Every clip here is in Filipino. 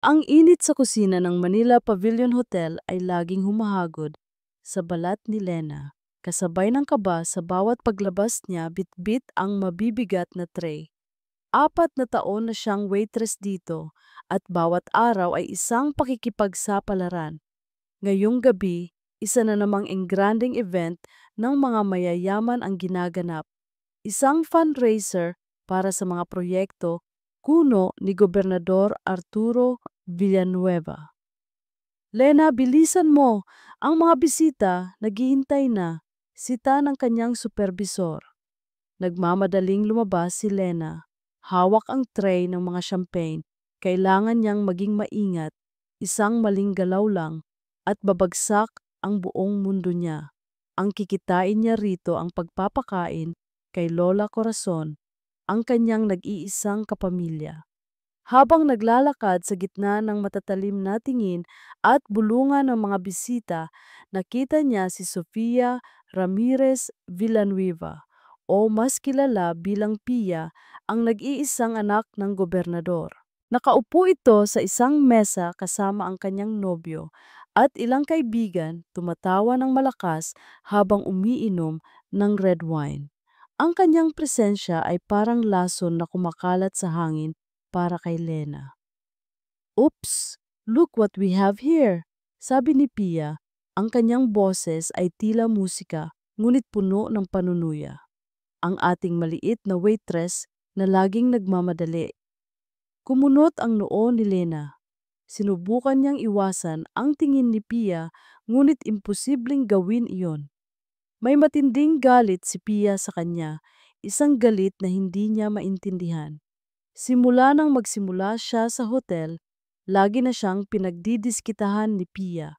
Ang init sa kusina ng Manila Pavilion Hotel ay laging humahagod sa balat ni Lena. Kasabay ng kaba sa bawat paglabas niya, bitbit ang mabibigat na tray. 4 na taon na siyang waitress dito at bawat araw ay isang pakikipagsapalaran. Ngayong gabi, isa na namang engranding event ng mga mayayaman ang ginaganap. Isang fundraiser para sa mga proyekto kuno ni Gobernador Arturo Villanueva. Lena, bilisan mo! Ang mga bisita naghihintay na, sita ng kanyang supervisor. Nagmamadaling lumabas si Lena. Hawak ang tray ng mga champagne. Kailangan niyang maging maingat. Isang maling galaw lang at babagsak ang buong mundo niya. Ang kikitain niya rito ang pagpapakain kay Lola Corazon, ang kanyang nag-iisang kapamilya. Habang naglalakad sa gitna ng matatalim na tingin at bulungan ng mga bisita, nakita niya si Sofia Ramirez Villanueva o mas kilala bilang Pia, ang nag-iisang anak ng gobernador. Nakaupo ito sa isang mesa kasama ang kanyang nobyo at ilang kaibigan, tumatawa ng malakas habang umiinom ng red wine. Ang kanyang presensya ay parang lason na kumakalat sa hangin para kay Lena. "Oops! Look what we have here!" Sabi ni Pia. Ang kanyang boses ay tila musika, ngunit puno ng panunuya. Ang ating maliit na waitress na laging nagmamadali. Kumunot ang noo ni Lena. Sinubukan niyang iwasan ang tingin ni Pia, ngunit imposibleng gawin iyon. May matinding galit si Pia sa kanya, isang galit na hindi niya maintindihan. Simula nang magsimula siya sa hotel, lagi na siyang pinagdidiskitahan ni Pia.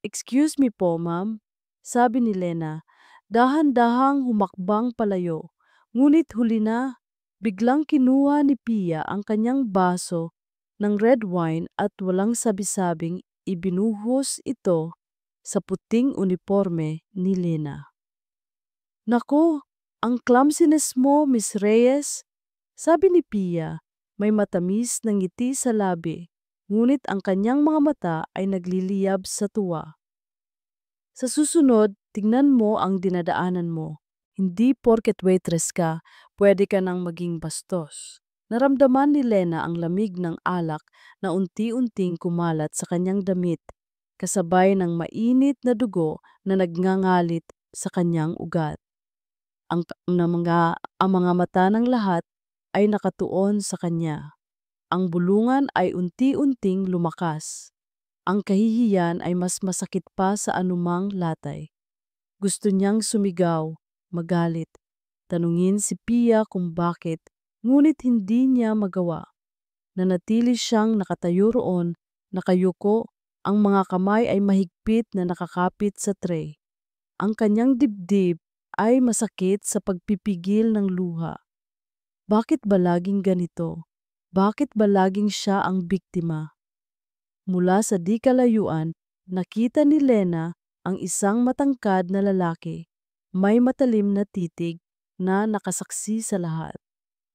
"Excuse me po, ma'am," sabi ni Lena, dahan-dahang humakbang palayo. Ngunit huli na, biglang kinuha ni Pia ang kanyang baso ng red wine at walang sabi-sabing ibinuhos ito sa puting uniforme ni Lena. "Naku, ang clumsiness mo, Miss Reyes," sabi ni Pia. May matamis na ngiti sa labi, ngunit ang kanyang mga mata ay nagliliyab sa tuwa. "Sa susunod, tingnan mo ang dinadaanan mo. Hindi porket waitress ka, pwede ka nang maging bastos." Naramdaman ni Lena ang lamig ng alak na unti-unting kumalat sa kanyang damit, kasabay ng mainit na dugo na nagngangalit sa kanyang ugat. Ang mga mata ng lahat ay nakatuon sa kanya. Ang bulungan ay unti-unting lumakas. Ang kahihiyan ay mas masakit pa sa anumang latay. Gusto niyang sumigaw, magalit, tanungin si Pia kung bakit, ngunit hindi niya magawa. Nanatili siyang nakatayo roon, nakayuko, ang mga kamay ay mahigpit na nakakapit sa tray. Ang kanyang dibdib ay masakit sa pagpipigil ng luha. Bakit ba laging ganito? Bakit ba laging siya ang biktima? Mula sa di kalayuan, nakita ni Lena ang isang matangkad na lalaki, may matalim na titig na nakasaksi sa lahat.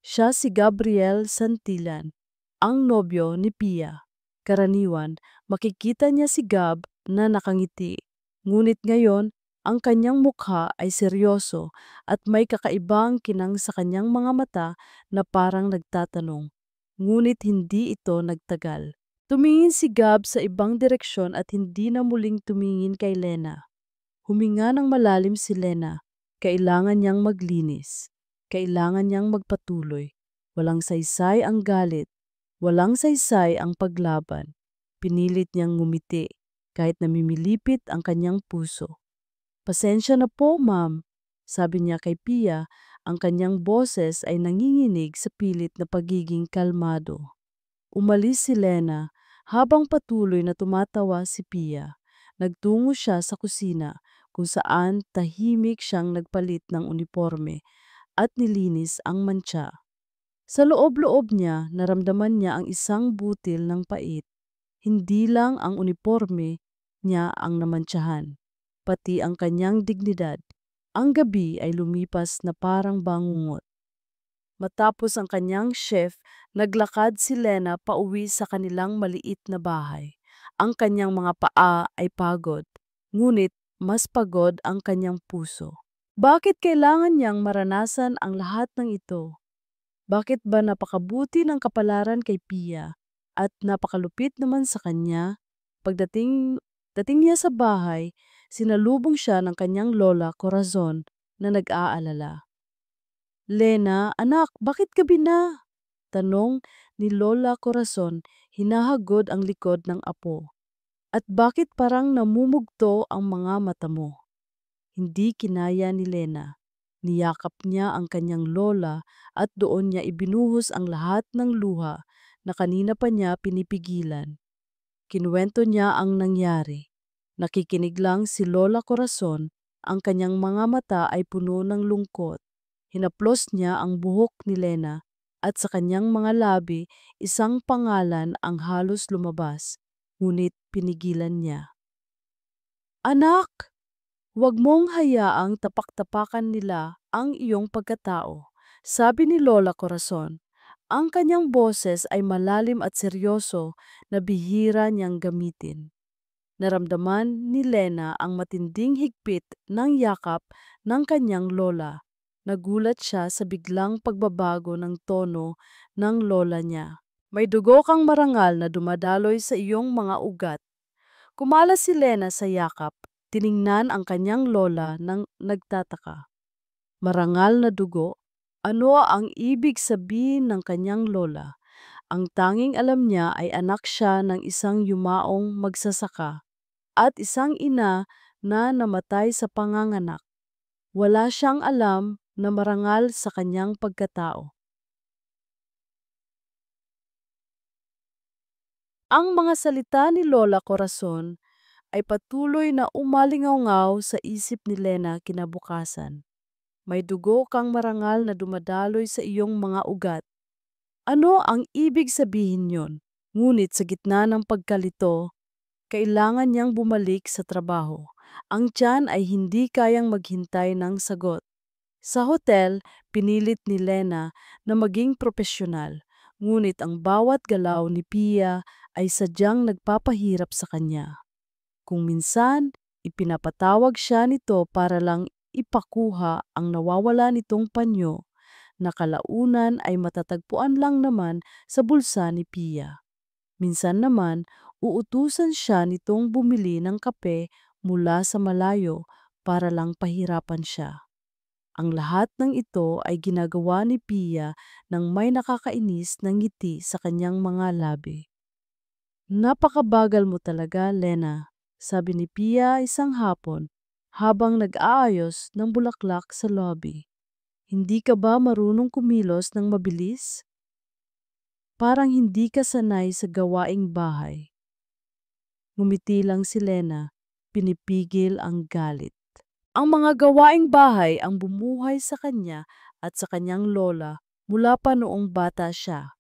Siya si Gabriel Santillan, ang nobyo ni Pia. Karaniwan, makikita niya si Gab na nakangiti. Ngunit ngayon, ang kanyang mukha ay seryoso at may kakaibang kinang sa kanyang mga mata na parang nagtatanong. Ngunit hindi ito nagtagal. Tumingin si Gab sa ibang direksyon at hindi na muling tumingin kay Lena. Huminga ng malalim si Lena. Kailangan niyang maglinis. Kailangan niyang magpatuloy. Walang saysay ang galit. Walang saysay ang paglaban. Pinilit niyang ngumiti kahit namimilipit ang kanyang puso. "Pasensya na po, ma'am," sabi niya kay Pia. Ang kanyang boses ay nanginginig sa pilit na pagiging kalmado. Umalis si Lena habang patuloy na tumatawa si Pia. Nagtungo siya sa kusina kung saan tahimik siyang nagpalit ng uniforme at nilinis ang mantsa. Sa loob-loob niya, naramdaman niya ang isang butil ng pait. Hindi lang ang uniforme niya ang namantsahan, pati ang kanyang dignidad. Ang gabi ay lumipas na parang bangungot. Matapos ang kanyang chef, naglakad si Lena pauwi sa kanilang maliit na bahay. Ang kanyang mga paa ay pagod, ngunit mas pagod ang kanyang puso. Bakit kailangan niyang maranasan ang lahat ng ito? Bakit ba napakabuti ng kapalaran kay Pia at napakalupit naman sa kanya? Dating niya sa bahay, sinalubong siya ng kanyang lola Corazon na nag-aalala. Lena, anak, bakit gabi na? Tanong ni Lola Corazon, hinahagod ang likod ng apo. At bakit parang namumugto ang mga mata mo? Hindi kinaya ni Lena. Niyakap niya ang kanyang lola at doon niya ibinuhos ang lahat ng luha na kanina pa niya pinipigilan. Kinuwento niya ang nangyari. Nakikinig lang si Lola Corazon, ang kanyang mga mata ay puno ng lungkot. Hinaplos niya ang buhok ni Lena at sa kanyang mga labi isang pangalan ang halos lumabas, ngunit pinigilan niya. Anak! Huwag mong hayaang tapak-tapakan nila ang iyong pagkatao, sabi ni Lola Corazon. Ang kanyang boses ay malalim at seryoso na bihira niyang gamitin. Naramdaman ni Lena ang matinding higpit ng yakap ng kanyang lola. Nagulat siya sa biglang pagbabago ng tono ng lola niya. May dugo kang marangal na dumadaloy sa iyong mga ugat. Kumalas si Lena sa yakap, tiningnan ang kanyang lola nang nagtataka. Marangal na dugo? Ano ang ibig sabihin ng kanyang lola? Ang tanging alam niya ay anak siya ng isang yumaong magsasaka at isang ina na namatay sa panganganak. Wala siyang alam na marangal sa kanyang pagkatao. Ang mga salita ni Lola Corazon ay patuloy na umalingaw sa isip ni Lena kinabukasan. May dugo kang marangal na dumadaloy sa iyong mga ugat. Ano ang ibig sabihin yon? Ngunit sa gitna ng pagkalito, kailangan niyang bumalik sa trabaho. Ang tiyan ay hindi kayang maghintay ng sagot. Sa hotel, pinilit ni Lena na maging propesyonal, ngunit ang bawat galaw ni Pia ay sadyang nagpapahirap sa kanya. Kung minsan, ipinapatawag siya nito para lang ipakuha ang nawawala nitong panyo, na kalaunan ay matatagpuan lang naman sa bulsa ni Pia. Minsan naman, uutusan siya nitong bumili ng kape mula sa malayo para lang pahirapan siya. Ang lahat ng ito ay ginagawa ni Pia nang may nakakainis na ngiti sa kanyang mga labi. Napakabagal mo talaga, Lena, sabi ni Pia isang hapon habang nag-aayos ng bulaklak sa lobby. Hindi ka ba marunong kumilos ng mabilis? Parang hindi ka sanay sa gawaing bahay. Ngumiti lang si Lena, pinipigil ang galit. Ang mga gawaing bahay ang bumuhay sa kanya at sa kanyang lola mula pa noong bata siya.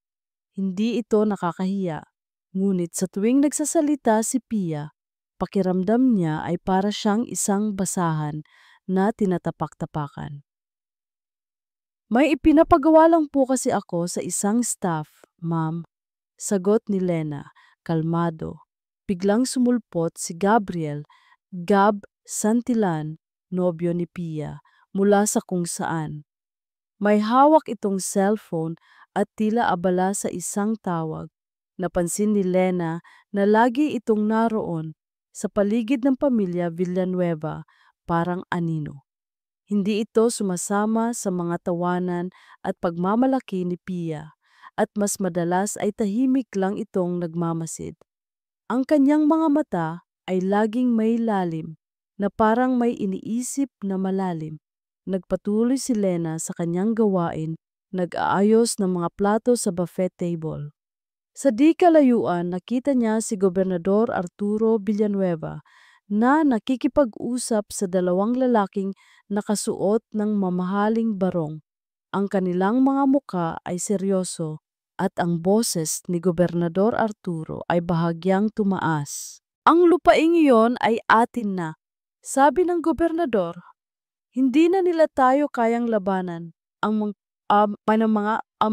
Hindi ito nakakahiya. Ngunit sa tuwing nagsasalita si Pia, pakiramdam niya ay para siyang isang basahan na tinatapak-tapakan. May ipinapagawa lang po kasi ako sa isang staff, ma'am. Sagot ni Lena, kalmado. Biglang sumulpot si Gabriel, Gab Santillan, nobyo ni Pia, mula sa kung saan. May hawak itong cellphone at tila abala sa isang tawag. Napansin ni Lena na lagi itong naroon sa paligid ng pamilya Villanueva, parang anino. Hindi ito sumasama sa mga tawanan at pagmamalaki ni Pia, at mas madalas ay tahimik lang itong nagmamasid. Ang kanyang mga mata ay laging may lalim, na parang may iniisip na malalim. Nagpatuloy si Lena sa kanyang gawain, nag-aayos ng mga plato sa buffet table. Sa di kalayuan, nakita niya si Gobernador Arturo Villanueva na nakikipag-usap sa dalawang lalaking nakasuot ng mamahaling barong. Ang kanilang mga muka ay seryoso at ang boses ni Gobernador Arturo ay bahagyang tumaas. Ang lupaing iyon ay atin na, sabi ng gobernador. Hindi na nila tayo kayang labanan. ang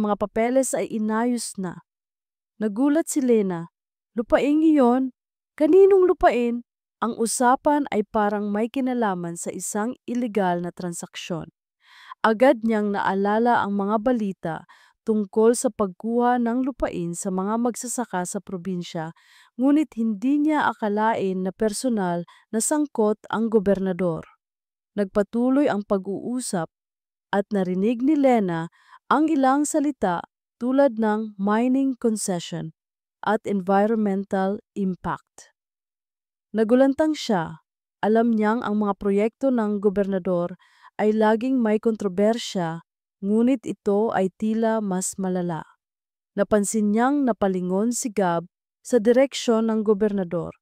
mga papeles ay inayos na. Nagulat si Lena. Lupain iyon? Kaninong lupain? Ang usapan ay parang may kinalaman sa isang iligal na transaksyon. Agad niyang naalala ang mga balita tungkol sa pagkuha ng lupain sa mga magsasaka sa probinsya, ngunit hindi niya akalain na personal na sangkot ang gobernador. Nagpatuloy ang pag-uusap at narinig ni Lena ang ilang salita tulad ng mining concession at environmental impact. Nagulantang siya. Alam niyang ang mga proyekto ng gobernador ay laging may kontrobersya, ngunit ito ay tila mas malala. Napansin niyang napalingon si Gab sa direksyon ng gobernador.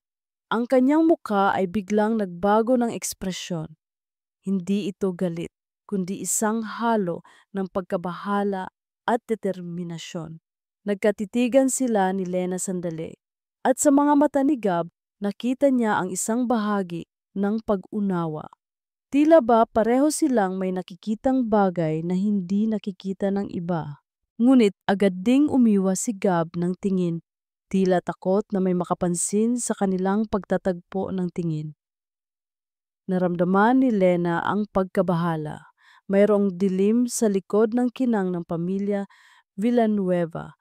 Ang kanyang mukha ay biglang nagbago ng ekspresyon. Hindi ito galit, kundi isang halo ng pagkabahala at determinasyon. Nagkatitigan sila ni Lena sandali, at sa mga mata ni Gab, nakita niya ang isang bahagi ng pag-unawa. Tila ba pareho silang may nakikitang bagay na hindi nakikita ng iba. Ngunit agad ding umiwas si Gab ng tingin, tila takot na may makapansin sa kanilang pagtatagpo ng tingin. Naramdaman ni Lena ang pagkabahala. Mayroong dilim sa likod ng kinang ng pamilya Villanueva.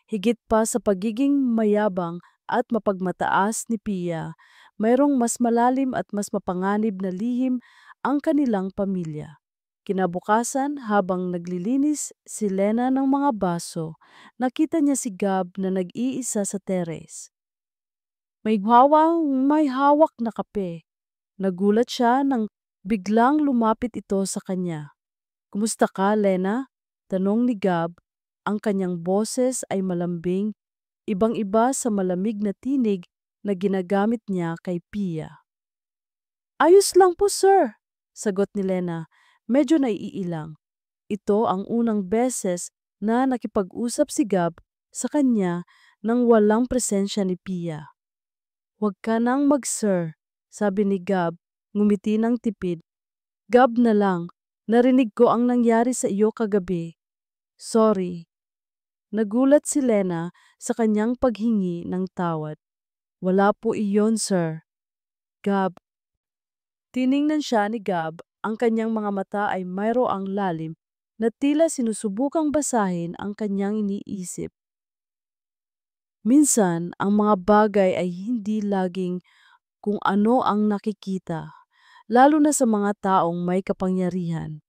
Higit pa sa pagiging mayabang at mapagmataas ni Pia, mayroong mas malalim at mas mapanganib na lihim ang kanilang pamilya. Kinabukasan, habang naglilinis si Lena ng mga baso, nakita niya si Gab na nag-iisa sa teres. May hawak na kape. Nagulat siya nang biglang lumapit ito sa kanya. "Kumusta ka, Lena?" tanong ni Gab. Ang kanyang boses ay malambing, ibang-iba sa malamig na tinig na ginagamit niya kay Pia. "Ayos lang po, sir," sagot ni Lena, medyo naiilang. Ito ang unang beses na nakipag-usap si Gab sa kanya nang walang presensya ni Pia. "Huwag ka nang mag-sir," sabi ni Gab, ngumiti ng tipid. "Gab na lang, narinig ko ang nangyari sa iyo kagabi. Sorry." Nagulat si Lena sa kanyang paghingi ng tawad. "Wala po iyon, sir." Gab. Tiningnan siya ni Gab, ang kanyang mga mata ay mayroang lalim na tila sinusubukang basahin ang kanyang iniisip. Minsan, ang mga bagay ay hindi laging kung ano ang nakikita, lalo na sa mga taong may kapangyarihan.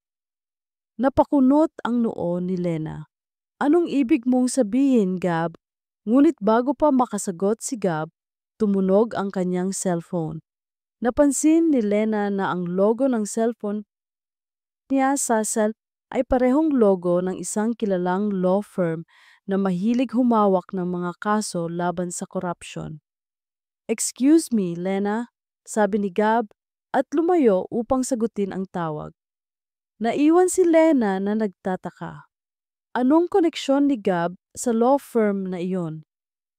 Napakunot ang noo ni Lena. "Anong ibig mong sabihin, Gab?" Ngunit bago pa makasagot si Gab, tumunog ang kanyang cellphone. Napansin ni Lena na ang logo ng cellphone niya sa ay parehong logo ng isang kilalang law firm na mahilig humawak ng mga kaso laban sa korupsyon. "Excuse me, Lena," sabi ni Gab at lumayo upang sagutin ang tawag. Naiwan si Lena na nagtataka. Anong koneksyon ni Gab sa law firm na iyon?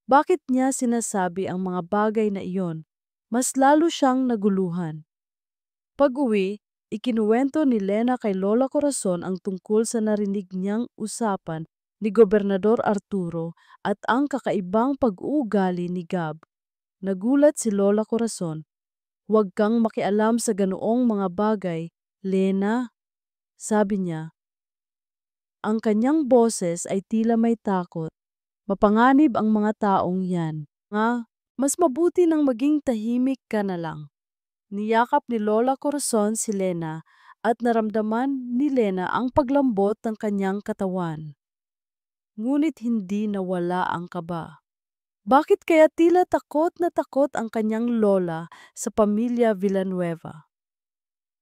Bakit niya sinasabi ang mga bagay na iyon? Mas lalo siyang naguluhan. Pag-uwi, ikinuwento ni Lena kay Lola Corazon ang tungkol sa narinig niyang usapan ni Gobernador Arturo at ang kakaibang pag-uugali ni Gab. Nagulat si Lola Corazon. "Huwag kang makialam sa ganoong mga bagay, Lena," sabi niya. Ang kanyang boses ay tila may takot. "Mapanganib ang mga taong yan. Mas mabuti nang maging tahimik ka na lang." Niyakap ni Lola Corazon si Lena at naramdaman ni Lena ang paglambot ng kanyang katawan. Ngunit hindi nawala ang kaba. Bakit kaya tila takot na takot ang kanyang lola sa pamilya Villanueva?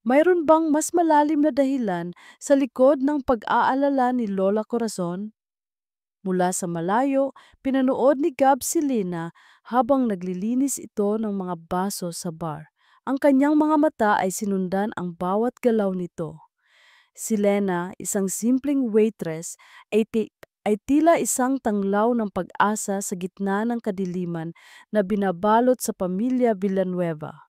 Mayroon bang mas malalim na dahilan sa likod ng pag-aalala ni Lola Corazon? Mula sa malayo, pinanood ni Gab si Lena habang naglilinis ito ng mga baso sa bar. Ang kanyang mga mata ay sinundan ang bawat galaw nito. Si Lena, isang simpleng waitress, ay tila isang tanglaw ng pag-asa sa gitna ng kadiliman na binabalot sa pamilya Villanueva.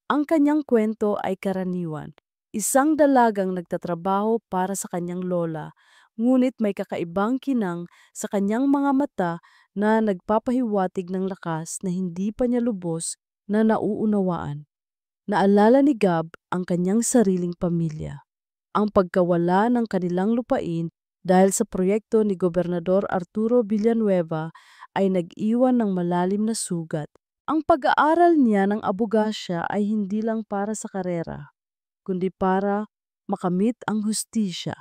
Ang kanyang kwento ay karaniwan. Isang dalagang nagtatrabaho para sa kanyang lola, ngunit may kakaibang kinang sa kanyang mga mata na nagpapahiwatig ng lakas na hindi pa niya lubos na nauunawaan. Naalala ni Gab ang kanyang sariling pamilya, ang pagkawala ng kanilang lupain dahil sa proyekto ni Gobernador Arturo Villanueva ay nag-iwan ng malalim na sugat. Ang pag-aaral niya ng abogasya ay hindi lang para sa karera, kundi para makamit ang hustisya.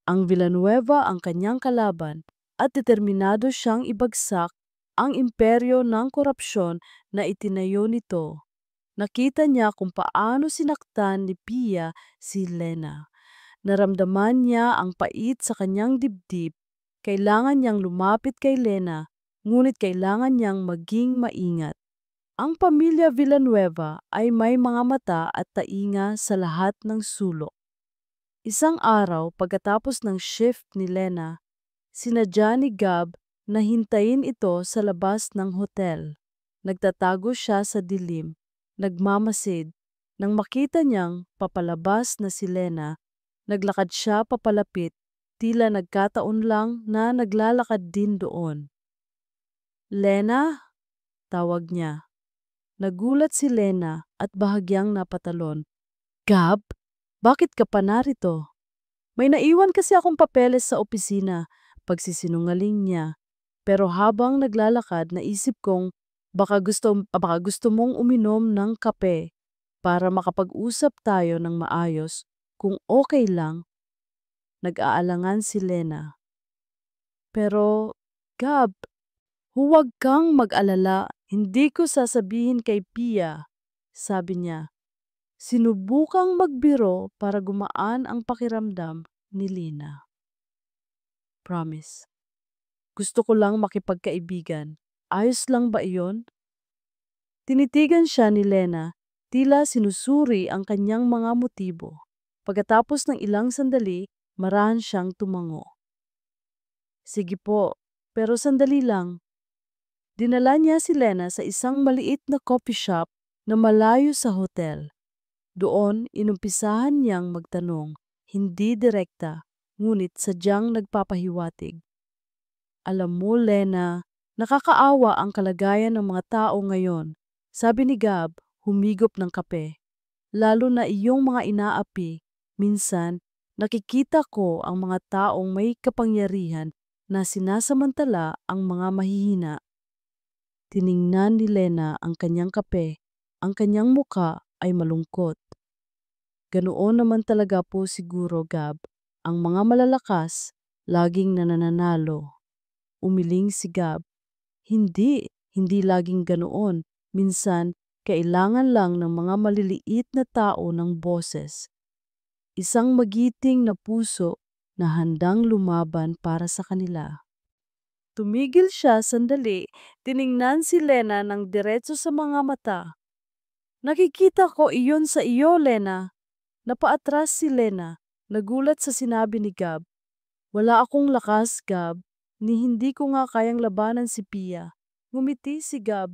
Ang Villanueva ang kanyang kalaban at determinado siyang ibagsak ang imperyo ng korupsyon na itinayo nito. Nakita niya kung paano sinaktan ni Pia si Lena. Naramdaman niya ang pait sa kanyang dibdib. Kailangan niyang lumapit kay Lena, ngunit kailangan niyang maging maingat. Ang pamilya Villanueva ay may mga mata at tainga sa lahat ng sulok. Isang araw pagkatapos ng shift ni Lena, sinadya ni Gab na hintayin ito sa labas ng hotel. Nagtatago siya sa dilim, nagmamasid. Nang makita niyang papalabas na si Lena, naglakad siya papalapit, tila nagkataon lang na naglalakad din doon. Lena? Tawag niya. Nagulat si Lena at bahagyang napatalon. Gab, bakit ka pa narito? May naiwan kasi akong papeles sa opisina, pagsisinungaling niya. Pero habang naglalakad, naisip kong baka gusto mong uminom ng kape para makapag-usap tayo ng maayos. Kung okay lang, nag-aalangan si Lena. Pero, Gab, huwag kang mag-alala, hindi ko sasabihin kay Pia, sabi niya. Sinubukang magbiro para gumaan ang pakiramdam ni Lina. Promise. Gusto ko lang makipagkaibigan. Ayos lang ba iyon? Tinitigan siya ni Lena, tila sinusuri ang kanyang mga motibo. Pagkatapos ng ilang sandali, marahan siyang tumango. Sige po, pero sandali lang. Dinala niya si Lena sa isang maliit na coffee shop na malayo sa hotel. Doon, inumpisahan niyang magtanong, hindi direkta, ngunit sadyang nagpapahiwatig. Alam mo, Lena, nakakaawa ang kalagayan ng mga tao ngayon. Sabi ni Gab, humigop ng kape. Lalo na iyong mga inaapi. Minsan, nakikita ko ang mga taong may kapangyarihan na sinasamantala ang mga mahihina. Tiningnan ni Lena ang kanyang kape. Ang kanyang muka ay malungkot. Ganoon naman talaga po siguro, Gab. Ang mga malalakas, laging nananalo. Umiling si Gab. Hindi laging ganoon. Minsan, kailangan lang ng mga maliliit na tao ng boses. Isang magiting na puso na handang lumaban para sa kanila. Tumigil siya sandali, tiningnan si Lena ng diretso sa mga mata. Nakikita ko iyon sa iyo, Lena. Napaatras si Lena, nagulat sa sinabi ni Gab. Wala akong lakas, Gab, ni hindi ko nga kayang labanan si Pia. Ngumiti si Gab.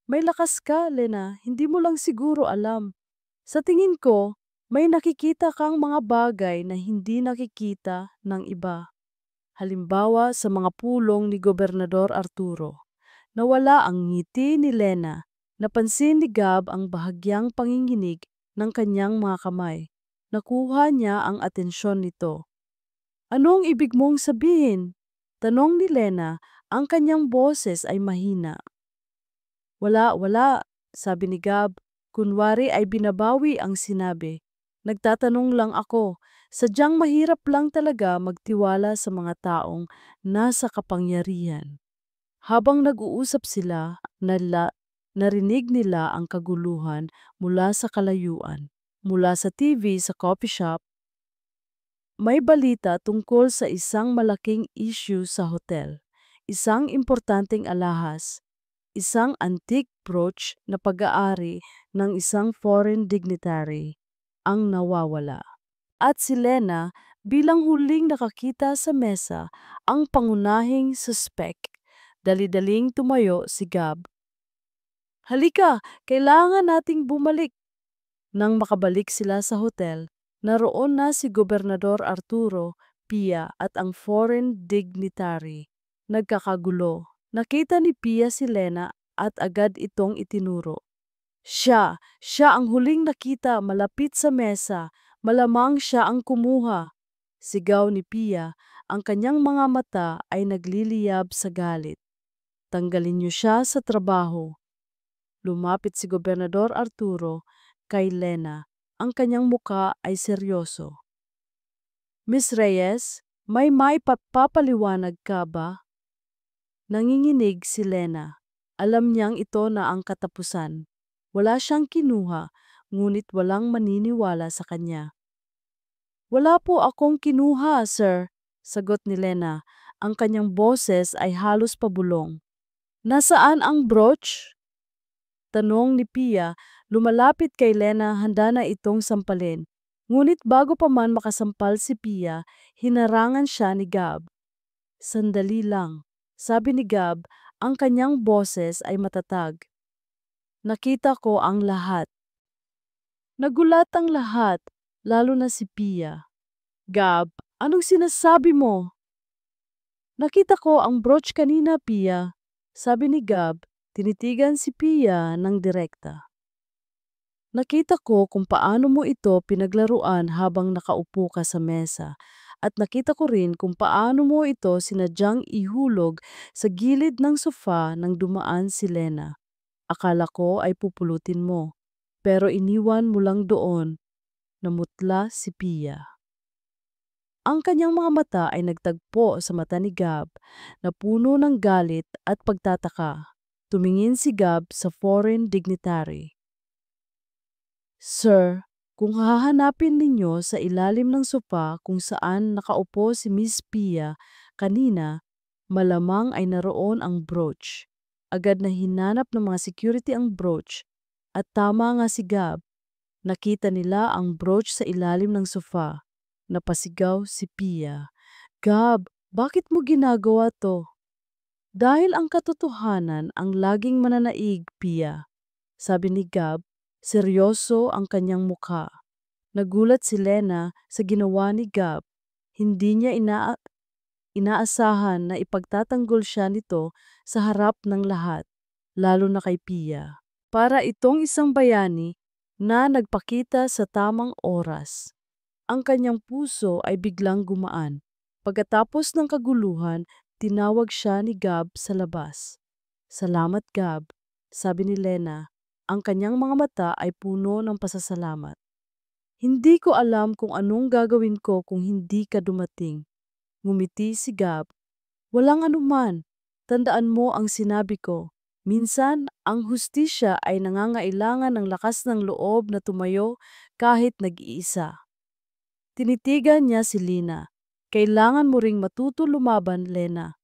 May lakas ka, Lena, hindi mo lang siguro alam. Sa tingin ko, may nakikita kang mga bagay na hindi nakikita ng iba. Halimbawa sa mga pulong ni Gobernador Arturo. Nawala ang ngiti ni Lena. Napansin ni Gab ang bahagyang panginginig ng kanyang mga kamay. Nakuha niya ang atensyon nito. Anong ibig mong sabihin? Tanong ni Lena, ang kanyang boses ay mahina. Wala, sabi ni Gab. Kunwari ay binabawi ang sinabi. Nagtatanong lang ako. Sadyang mahirap lang talaga magtiwala sa mga taong nasa kapangyarihan. Habang nag-uusap sila, narinig nila ang kaguluhan mula sa kalayuan. Mula sa TV sa coffee shop, may balita tungkol sa isang malaking issue sa hotel. Isang importanteng alahas. Isang antique brooch na pag-aari ng isang foreign dignitary ang nawawala. At si Lena, bilang huling nakakita sa mesa, ang pangunahing suspect. Dali-daling tumayo si Gab. Halika, kailangan nating bumalik. Nang makabalik sila sa hotel, naroon na si Gobernador Arturo, Pia at ang foreign dignitary. Nagkakagulo. Nakita ni Pia si Lena at agad itong itinuro. Siya ang huling nakita malapit sa mesa. Malamang siya ang kumuha. Sigaw ni Pia, ang kanyang mga mata ay nagliliyab sa galit. Tanggalin niyo siya sa trabaho. Lumapit si Gobernador Arturo kay Lena. Ang kanyang muka ay seryoso. Miss Reyes, may papaliwanag ka ba? Nanginginig si Lena. Alam niyang ito na ang katapusan. Wala siyang kinuha, ngunit walang maniniwala sa kanya. Wala po akong kinuha, sir, sagot ni Lena. Ang kanyang boses ay halos pabulong. Nasaan ang brooch? Tanong ni Pia, lumalapit kay Lena, handa na itong sampalin. Ngunit bago pa man makasampal si Pia, hinarangan siya ni Gab. Sandali lang, sabi ni Gab, ang kanyang boses ay matatag. Nakita ko ang lahat. Nagulat ang lahat, lalo na si Pia. Gab, anong sinasabi mo? Nakita ko ang brooch kanina, Pia, sabi ni Gab. Tinitigan si Pia ng direkta. Nakita ko kung paano mo ito pinaglaruan habang nakaupo ka sa mesa at nakita ko rin kung paano mo ito sinadyang ihulog sa gilid ng sofa nang dumaan si Lena. Akala ko ay pupulutin mo, pero iniwan mo lang doon. Namutla si Pia. Ang kanyang mga mata ay nagtagpo sa mata ni Gab na puno ng galit at pagtataka. Tumingin si Gab sa foreign dignitary. Sir, kung hahanapin ninyo sa ilalim ng sofa kung saan nakaupo si Miss Pia kanina, malamang ay naroon ang brooch. Agad na hinanap ng mga security ang brooch at tama nga si Gab. Nakita nila ang brooch sa ilalim ng sofa. Napasigaw si Pia. Gab, bakit mo ginagawa to? Dahil ang katotohanan ang laging mananaig, Pia. Sabi ni Gab, seryoso ang kanyang mukha. Nagulat si Lena sa ginawa ni Gab. Hindi niya inaasahan na ipagtatanggol siya nito sa harap ng lahat, lalo na kay Pia. Para itong isang bayani na nagpakita sa tamang oras. Ang kanyang puso ay biglang gumaan. Pagkatapos ng kaguluhan, tinawag siya ni Gab sa labas. Salamat, Gab, sabi ni Lena. Ang kanyang mga mata ay puno ng pasasalamat. Hindi ko alam kung anong gagawin ko kung hindi ka dumating. Ngumiti si Gab. Walang anuman. Tandaan mo ang sinabi ko. Minsan, ang hustisya ay nangangailangan ng lakas ng loob na tumayo kahit nag-iisa. Tinitigan niya si Lina. Kailangan mo ring matuto lumaban, Lena.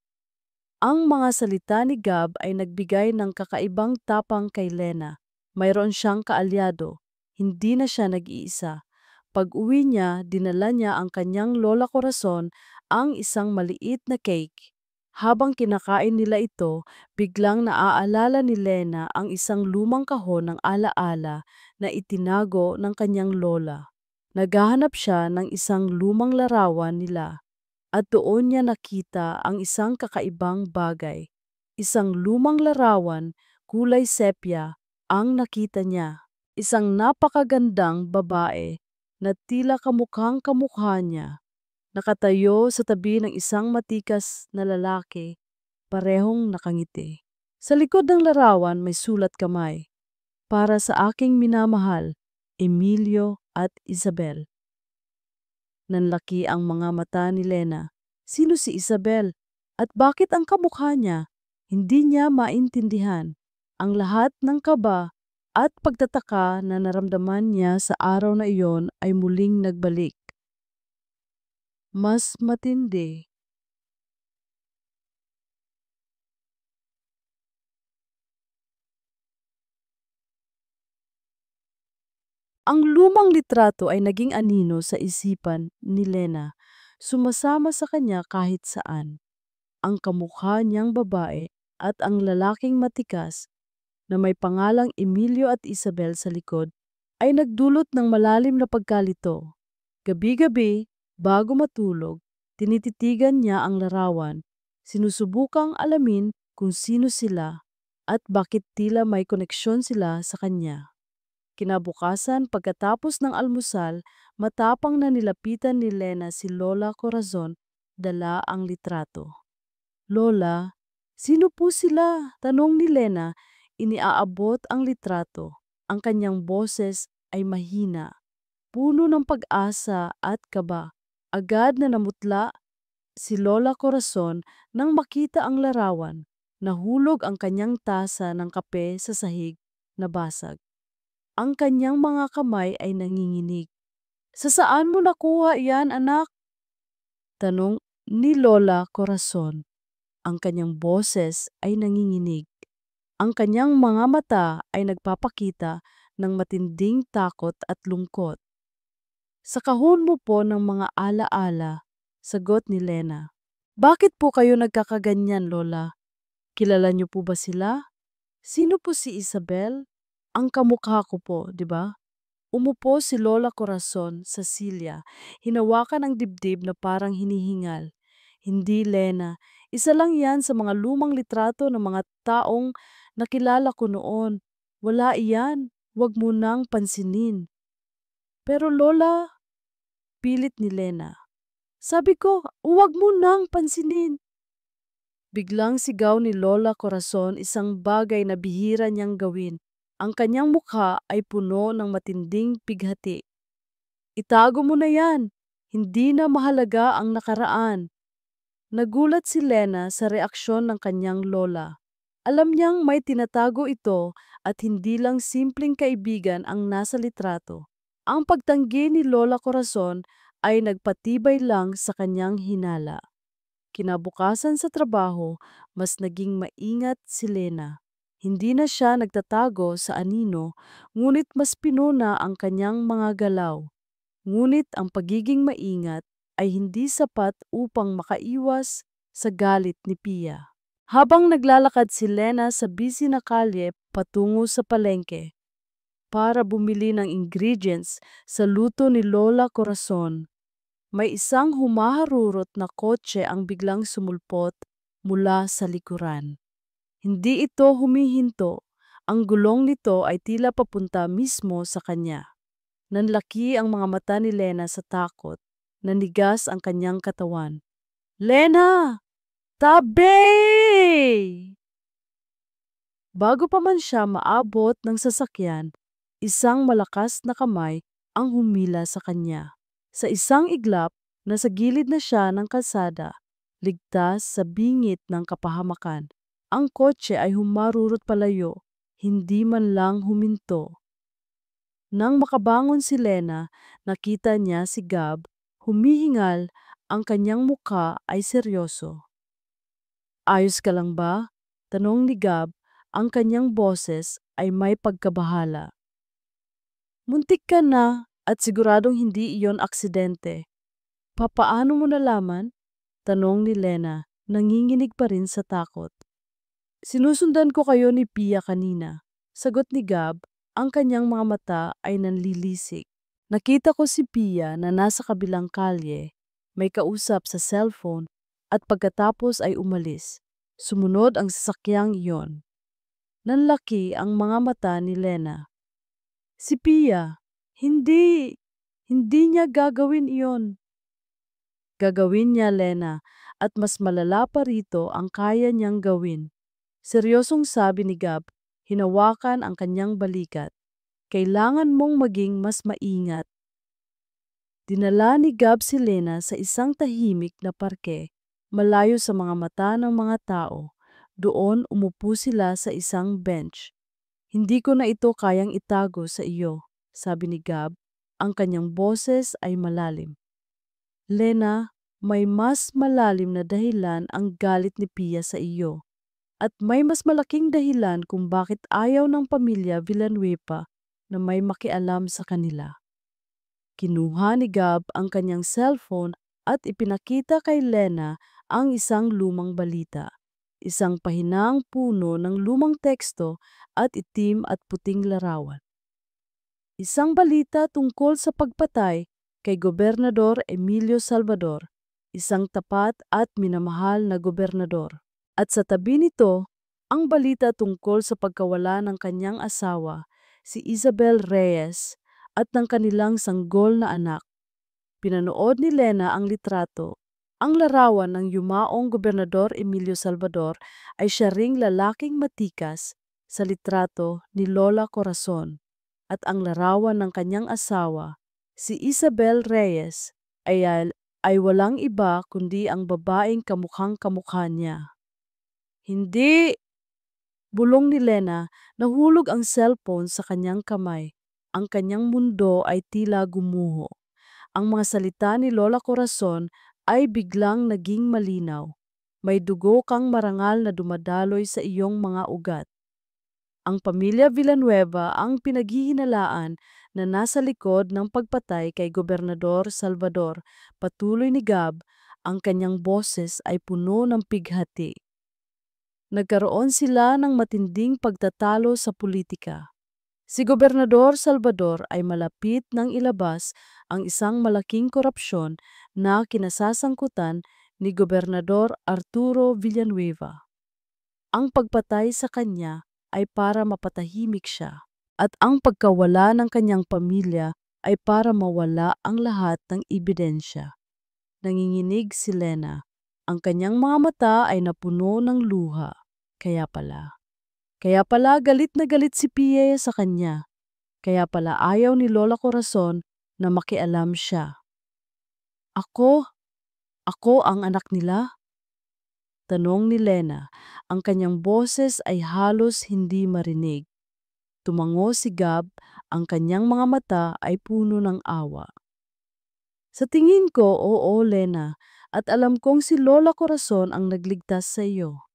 Ang mga salita ni Gab ay nagbigay ng kakaibang tapang kay Lena. Mayroon siyang kaalyado. Hindi na siya nag-iisa. Pag-uwi niya, dinala niya ang kanyang lola Corazon ang isang maliit na cake. Habang kinakain nila ito, biglang naaalala ni Lena ang isang lumang kahon ng alaala na itinago ng kanyang lola. Naghahanap siya ng isang lumang larawan nila at doon niya nakita ang isang kakaibang bagay. Isang lumang larawan, kulay sepia, ang nakita niya. Isang napakagandang babae na tila kamukhang kamukha niya. Nakatayo sa tabi ng isang matikas na lalaki, parehong nakangiti. Sa likod ng larawan may sulat kamay. Para sa aking minamahal, Emilio at Isabel. Nanlaki ang mga mata ni Lena. Sino si Isabel? At bakit ang kamukha niya? Hindi niya maintindihan. Ang lahat ng kaba at pagtataka na naramdaman niya sa araw na iyon ay muling nagbalik. Mas matindi. Ang lumang litrato ay naging anino sa isipan ni Lena. Sumasama sa kanya kahit saan. Ang kamukha niyang babae at ang lalaking matikas na may pangalang Emilio at Isabel sa likod ay nagdulot ng malalim na pagkalito. Gabi-gabi, bago matulog, Tinititigan niya ang larawan, sinusubukang alamin kung sino sila at bakit tila may koneksyon sila sa kanya. Kinabukasan, pagkatapos ng almusal, matapang na nilapitan ni Lena si Lola Corazon, dala ang litrato. Lola, sino po sila? Tanong ni Lena, iniaabot ang litrato. Ang kanyang boses ay mahina, puno ng pag-asa at kaba. Agad na namutla si Lola Corazon nang makita ang larawan. Nahulog ang kanyang tasa ng kape sa sahig, nabasag. Ang kanyang mga kamay ay nanginginig. Sa saan mo nakuha iyan, anak? Tanong ni Lola Corazon. Ang kanyang boses ay nanginginig. Ang kanyang mga mata ay nagpapakita ng matinding takot at lungkot. Sa kahon mo po ng mga alaala, sagot ni Lena. Bakit po kayo nagkakaganyan, Lola? Kilala niyo po ba sila? Sino po si Isabel? Ang kamukha ko po, di ba? Umupo si Lola Corazon sa silya, hinawakan ang dibdib na parang hinihingal. Hindi, Lena. Isa lang yan sa mga lumang litrato ng mga taong nakilala ko noon. Wala iyan. Huwag mo nang pansinin. Pero Lola, pilit ni Lena. Sabi ko, huwag mo nang pansinin. Biglang sigaw ni Lola Corazon isang bagay na bihira niyang gawin. Ang kanyang mukha ay puno ng matinding pighati. Itago mo na yan. Hindi na mahalaga ang nakaraan. Nagulat si Lena sa reaksyon ng kanyang lola. Alam niyang may tinatago ito at hindi lang simpleng kaibigan ang nasa litrato. Ang pagtanggi ni Lola Corazon ay nagpatibay lang sa kanyang hinala. Kinabukasan sa trabaho, mas naging maingat si Lena. Hindi na siya nagtatago sa anino, ngunit mas pinuna ang kanyang mga galaw. Ngunit ang pagiging maingat ay hindi sapat upang makaiwas sa galit ni Pia. Habang naglalakad si Lena sa busy na kalye patungo sa palengke para bumili ng ingredients sa luto ni Lola Corazon, may isang humaharurot na kotse ang biglang sumulpot mula sa likuran. Hindi ito humihinto, ang gulong nito ay tila papunta mismo sa kanya. Nanlaki ang mga mata ni Lena sa takot. Nanigas ang kanyang katawan. Lena! Tabi! Bago pa man siya maabot ng sasakyan, isang malakas na kamay ang humila sa kanya. Sa isang iglap, nasa gilid na siya ng kalsada, ligtas sa bingit ng kapahamakan. Ang kotse ay humarurot palayo, hindi man lang huminto. Nang makabangon si Lena, nakita niya si Gab, humihingal, ang kanyang mukha ay seryoso. Ayos ka lang ba? Tanong ni Gab, ang kanyang boses ay may pagkabahala. Muntik ka na at siguradong hindi iyon aksidente. Papaano mo nalaman? Tanong ni Lena, nanginginig pa rin sa takot. Sinusundan ko kayo ni Pia kanina. Sagot ni Gab, ang kanyang mga mata ay nanlilisik. Nakita ko si Pia na nasa kabilang kalye, may kausap sa cellphone at pagkatapos ay umalis. Sumunod ang sasakyang iyon. Nanlaki ang mga mata ni Lena. Si Pia, hindi niya gagawin iyon. Gagawin niya, Lena, at mas malala pa rito ang kaya niyang gawin. Seryosong sabi ni Gab, hinawakan ang kanyang balikat. Kailangan mong maging mas maingat. Dinala ni Gab si Lena sa isang tahimik na parke, malayo sa mga mata ng mga tao. Doon umupo sila sa isang bench. Hindi ko na ito kayang itago sa iyo, sabi ni Gab. Ang kanyang boses ay malalim. Lena, may mas malalim na dahilan ang galit ni Pia sa iyo. At may mas malaking dahilan kung bakit ayaw ng pamilya Villanueva na may makialam sa kanila. Kinuha ni Gab ang kanyang cellphone at ipinakita kay Lena ang isang lumang balita. Isang pahinang puno ng lumang teksto at itim at puting larawan. Isang balita tungkol sa pagpatay kay Gobernador Emilio Salvador, isang tapat at minamahal na gobernador. At sa tabi nito, ang balita tungkol sa pagkawala ng kanyang asawa, si Isabel Reyes, at ng kanilang sanggol na anak. Pinanood ni Lena ang litrato. Ang larawan ng yumaong Gobernador Emilio Salvador ay siya ring lalaking matikas sa litrato ni Lola Corazon. At ang larawan ng kanyang asawa, si Isabel Reyes, ay walang iba kundi ang babaeng kamukhang kamukha niya. Hindi! Bulong ni Lena, nahulog ang cellphone sa kanyang kamay. Ang kanyang mundo ay tila gumuho. Ang mga salita ni Lola Corazon ay biglang naging malinaw. May dugo kang marangal na dumadaloy sa iyong mga ugat. Ang pamilya Villanueva ang pinaghihinalaan na nasa likod ng pagpatay kay Gobernador Salvador. Patuloy ni Gab, ang kanyang boses ay puno ng pighati. Nagkaroon sila ng matinding pagtatalo sa politika. Si Gobernador Salvador ay malapit nang ilabas ang isang malaking korupsyon na kinasasangkutan ni Gobernador Arturo Villanueva. Ang pagpatay sa kanya ay para mapatahimik siya, at ang pagkawala ng kanyang pamilya ay para mawala ang lahat ng ebidensya. Nanginginig si Lena. Ang kanyang mga mata ay napuno ng luha. Kaya pala galit na galit si Pie sa kanya. Kaya pala ayaw ni Lola Corazon na makialam siya. Ako ang anak nila? Tanong ni Lena. Ang kanyang boses ay halos hindi marinig. Tumango si Gab, ang kanyang mga mata ay puno ng awa. Sa tingin ko, oo Lena, at alam kong si Lola Corazon ang nagligtas sa iyo.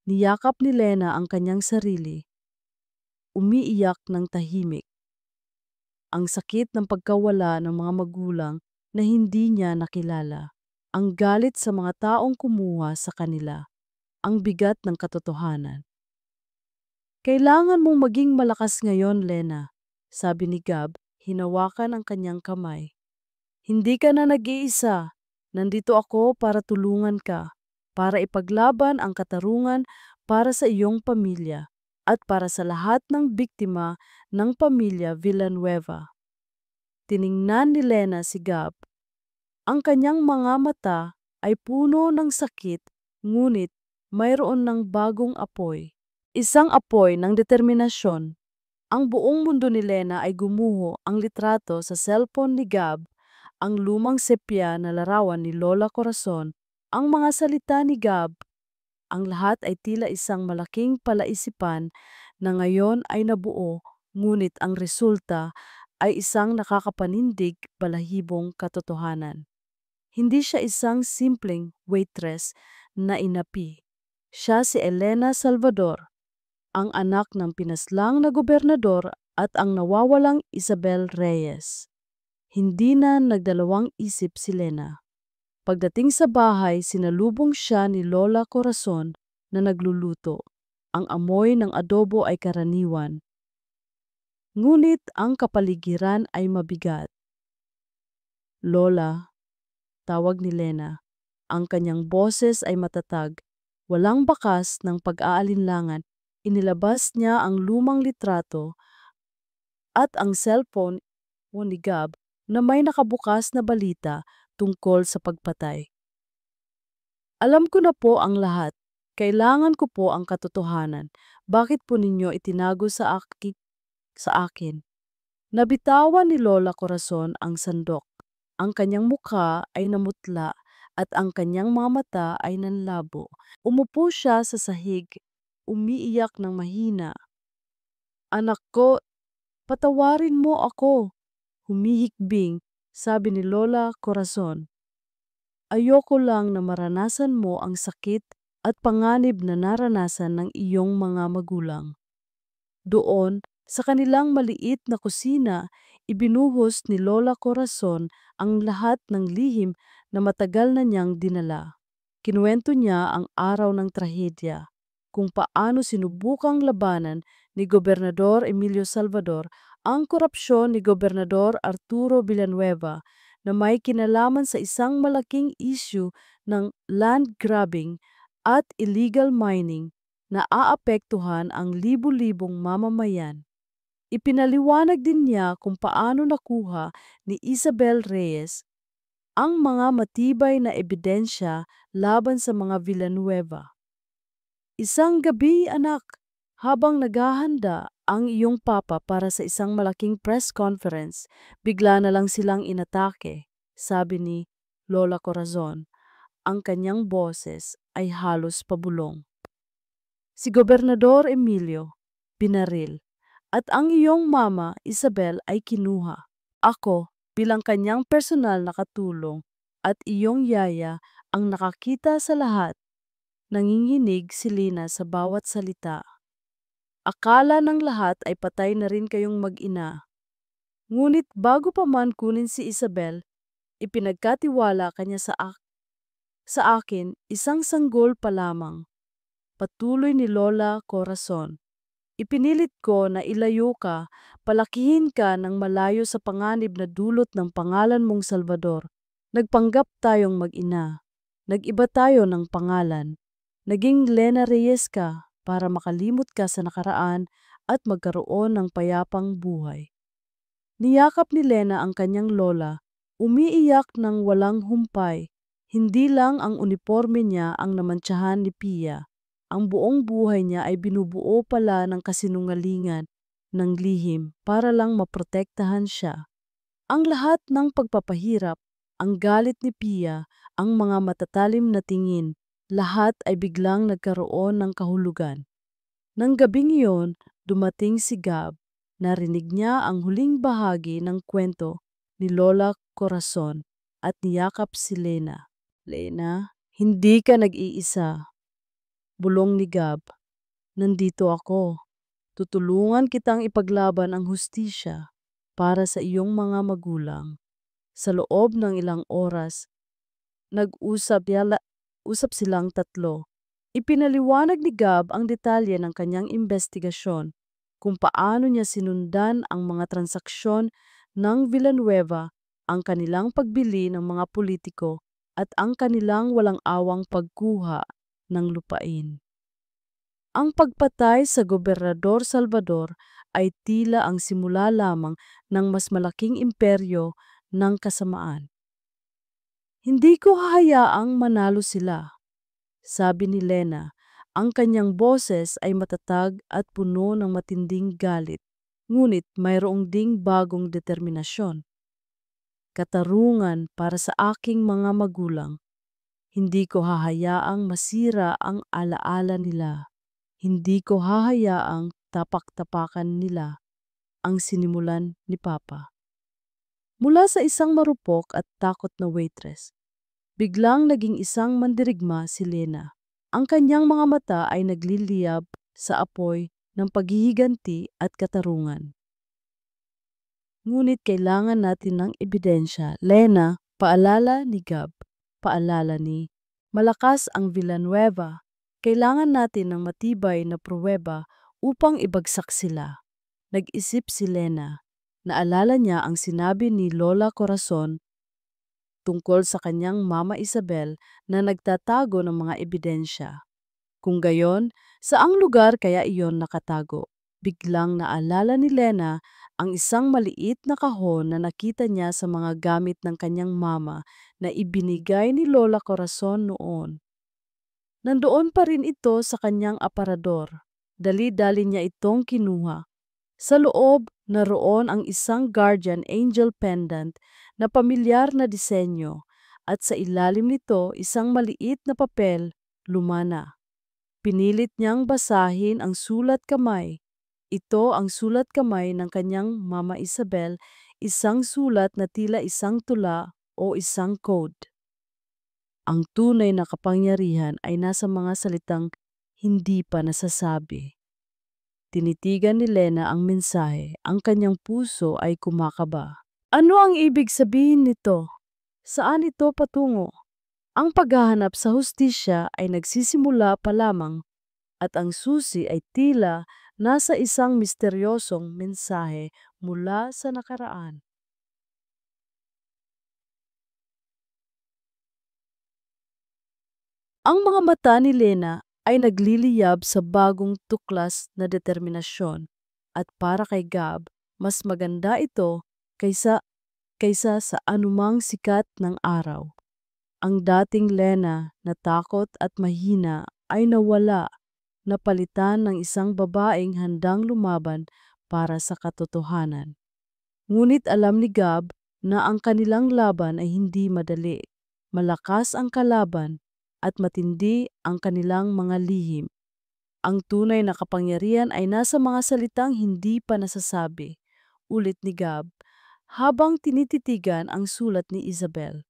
Niyakap ni Lena ang kanyang sarili. Umiiyak ng tahimik. Ang sakit ng pagkawala ng mga magulang na hindi niya nakilala. Ang galit sa mga taong kumuha sa kanila. Ang bigat ng katotohanan. Kailangan mong maging malakas ngayon, Lena, sabi ni Gab, hinawakan ang kanyang kamay. Hindi ka na nag-iisa. Nandito ako para tulungan ka, para ipaglaban ang katarungan para sa iyong pamilya at para sa lahat ng biktima ng pamilya Villanueva. Tiningnan ni Lena si Gab. Ang kanyang mga mata ay puno ng sakit, ngunit mayroon ng bagong apoy. Isang apoy ng determinasyon. Ang buong mundo ni Lena ay gumuho, ang litrato sa cellphone ni Gab, ang lumang sepya na larawan ni Lola Corazon, ang mga salita ni Gab. Ang lahat ay tila isang malaking palaisipan na ngayon ay nabuo, ngunit ang resulta ay isang nakakapanindig balahibong katotohanan. Hindi siya isang simpleng waitress na inapi. Siya si Elena Salvador, ang anak ng pinaslang na gobernador at ang nawawalang Isabel Reyes. Hindi na nagdalawang isip si Lena. Pagdating sa bahay, sinalubong siya ni Lola Corazon na nagluluto. Ang amoy ng adobo ay karaniwan. Ngunit ang kapaligiran ay mabigat. Lola, tawag ni Lena. Ang kanyang boses ay matatag. Walang bakas ng pag-aalinlangan. Inilabas niya ang lumang litrato at ang cellphone ni Gab na may nakabukas na balita tungkol sa pagpatay. Alam ko na po ang lahat. Kailangan ko po ang katotohanan. Bakit po ninyo itinago sa akin? Nabitawan ni Lola Corazon ang sandok. Ang kanyang mukha ay namutla at ang kanyang mga mata ay nanlabo. Umupo siya sa sahig, umiiyak ng mahina. Anak ko, patawarin mo ako. Humihikbing, sabi ni Lola Corazon. Ayoko lang na maranasan mo ang sakit at panganib na naranasan ng iyong mga magulang. Doon, sa kanilang maliit na kusina, ibinuhos ni Lola Corazon ang lahat ng lihim na matagal na niyang dinala. Kinuwento niya ang araw ng trahedya, kung paano sinubukang labanan ni Gobernador Emilio Salvador ang korupsyon ni Gobernador Arturo Villanueva na may kinalaman sa isang malaking issue ng land grabbing at illegal mining na aapektuhan ang libu-libong mamamayan. Ipinaliwanag din niya kung paano nakuha ni Isabel Reyes ang mga matibay na ebidensya laban sa mga Villanueva. Isang gabi, anak, habang naghahanda ang iyong papa para sa isang malaking press conference, bigla na lang silang inatake, sabi ni Lola Corazon. Ang kanyang boses ay halos pabulong. Si Gobernador Emilio, binaril, at ang iyong mama, Isabel, ay kinuha. Ako, bilang kanyang personal na katulong, at iyong yaya ang nakakita sa lahat. Nanginginig si Lina sa bawat salita. Akala ng lahat ay patay na rin kayong mag-ina. Ngunit bago pa man kunin si Isabel, ipinagkatiwala kanya sa akin isang sanggol pa lamang. Patuloy ni Lola Corazon. Ipinilit ko na ilayo ka, palakihin ka ng malayo sa panganib na dulot ng pangalan mong Salvador. Nagpanggap tayong mag-ina. Nag-iba tayo ng pangalan. Naging Lena Reyes ka para makalimot ka sa nakaraan at magkaroon ng payapang buhay. Niyakap ni Lena ang kanyang lola, umiiyak ng walang humpay. Hindi lang ang uniforme niya ang namantsahan ni Pia. Ang buong buhay niya ay binubuo pala ng kasinungalingan, ng lihim para lang maprotektahan siya. Ang lahat ng pagpapahirap, ang galit ni Pia, ang mga matatalim na tingin, lahat ay biglang nagkaroon ng kahulugan. Nang gabing iyon, dumating si Gab. Narinig niya ang huling bahagi ng kwento ni Lola Corazon at niyakap si Lena. Lena, hindi ka nag-iisa. Bulong ni Gab. Nandito ako. Tutulungan kitang ipaglaban ang hustisya para sa iyong mga magulang. Sa loob ng ilang oras, usap silang tatlo. Ipinaliwanag ni Gab ang detalye ng kanyang investigasyon, kung paano niya sinundan ang mga transaksyon ng Villanueva, ang kanilang pagbili ng mga politiko at ang kanilang walang awang pagkuha ng lupain. Ang pagpatay sa Gobernador Salvador ay tila ang simula lamang ng mas malaking imperyo ng kasamaan. Hindi ko hahayaang manalo sila, sabi ni Lena. Ang kanyang boses ay matatag at puno ng matinding galit, ngunit mayroong ding bagong determinasyon. Katarungan para sa aking mga magulang. Hindi ko hahayaang masira ang alaala nila. Hindi ko hahayaang tapak-tapakan nila ang sinimulan ni Papa. Mula sa isang marupok at takot na waitress, biglang naging isang mandirigma si Lena. Ang kanyang mga mata ay nagliliyab sa apoy ng paghihiganti at katarungan. Ngunit kailangan natin ng ebidensya. Lena, paalala ni Gab, paalala ni malakas ang Villanueva. Kailangan natin ng matibay na pruweba upang ibagsak sila. Nag-isip si Lena. Naalala niya ang sinabi ni Lola Corazon tungkol sa kanyang Mama Isabel na nagtatago ng mga ebidensya. Kung gayon, saang lugar kaya iyon nakatago? Biglang naalala ni Lena ang isang maliit na kahon na nakita niya sa mga gamit ng kanyang mama na ibinigay ni Lola Corazon noon. Nandoon pa rin ito sa kanyang aparador. Dali-dali niya itong kinuha. Sa loob, naroon ang isang guardian angel pendant na pamilyar na disenyo at sa ilalim nito isang maliit na papel, lumana. Pinilit niyang basahin ang sulat kamay. Ito ang sulat kamay ng kanyang Mama Isabel, isang sulat na tila isang tula o isang code. Ang tunay na kapangyarihan ay nasa mga salitang hindi pa nasasabi. Tinitigan ni Lena ang mensahe, ang kanyang puso ay kumakaba. Ano ang ibig sabihin nito? Saan ito patungo? Ang paghahanap sa hustisya ay nagsisimula pa lamang at ang susi ay tila nasa isang misteryosong mensahe mula sa nakaraan. Ang mga mata ni Lena ay nagliliyab sa bagong tuklas na determinasyon at para kay Gab, mas maganda ito kaysa kaysa sa anumang sikat ng araw. Ang dating Lena na takot at mahina ay nawala, napalitan ng isang babaeng handang lumaban para sa katotohanan. Ngunit alam ni Gab na ang kanilang laban ay hindi madali. Malakas ang kalaban at matindi ang kanilang mga lihim. Ang tunay na kapangyarihan ay nasa mga salitang hindi pa nasasabi, ulit ni Gab, habang tinititigan ang sulat ni Isabel.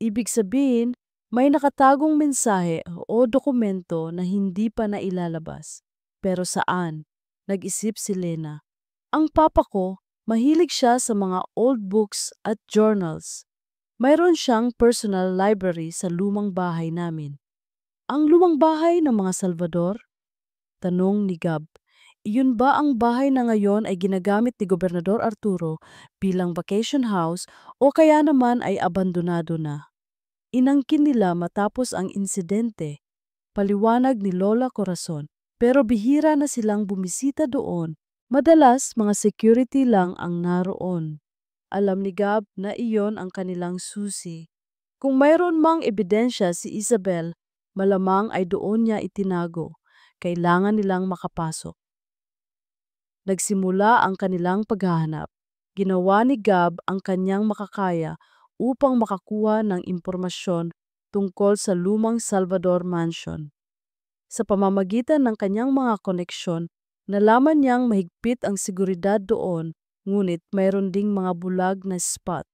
Ibig sabihin, may nakatagong mensahe o dokumento na hindi pa nailalabas. Pero saan? Nag-isip si Lena. Ang papa ko, mahilig siya sa mga old books at journals. Mayroon siyang personal library sa lumang bahay namin. Ang lumang bahay ng mga Salvador? Tanong ni Gab. Iyon ba ang bahay na ngayon ay ginagamit ni Gobernador Arturo bilang vacation house o kaya naman ay abandonado na? Inangkin nila matapos ang insidente, paliwanag ni Lola Corazon, pero bihira na silang bumisita doon. Madalas mga security lang ang naroon. Alam ni Gab na iyon ang kanilang susi. Kung mayroon mang ebidensya si Isabel, malamang ay doon niya itinago. Kailangan nilang makapasok. Nagsimula ang kanilang paghahanap. Ginawa ni Gab ang kanyang makakaya upang makakuha ng impormasyon tungkol sa lumang Salvador Mansion. Sa pamamagitan ng kanyang mga koneksyon, nalaman niyang mahigpit ang seguridad doon, ngunit mayroon ding mga bulag na spot.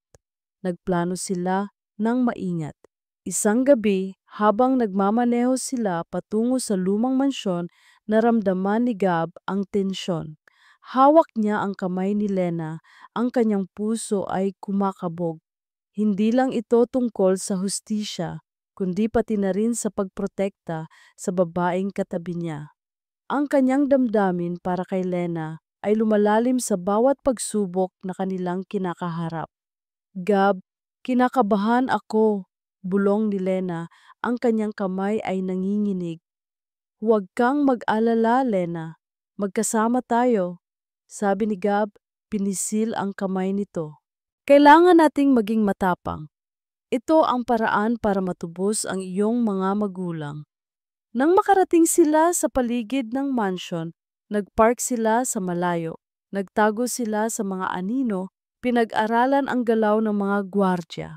Nagplano sila ng maingat. Isang gabi, habang nagmamaneho sila patungo sa lumang mansyon, naramdaman ni Gab ang tensyon. Hawak niya ang kamay ni Lena, ang kanyang puso ay kumakabog. Hindi lang ito tungkol sa hustisya, kundi pati na rin sa pagprotekta sa babaeng katabi niya. Ang kanyang damdamin para kay Lena ay lumalalim sa bawat pagsubok na kanilang kinakaharap. Gab, kinakabahan ako, bulong ni Lena, ang kanyang kamay ay nanginginig. Huwag kang mag-alala, Lena. Magkasama tayo. Sabi ni Gab, pinisil ang kamay nito. Kailangan nating maging matapang. Ito ang paraan para matubos ang iyong mga magulang. Nang makarating sila sa paligid ng mansion, nagpark sila sa malayo. Nagtago sila sa mga anino, pinag-aralan ang galaw ng mga gwardya.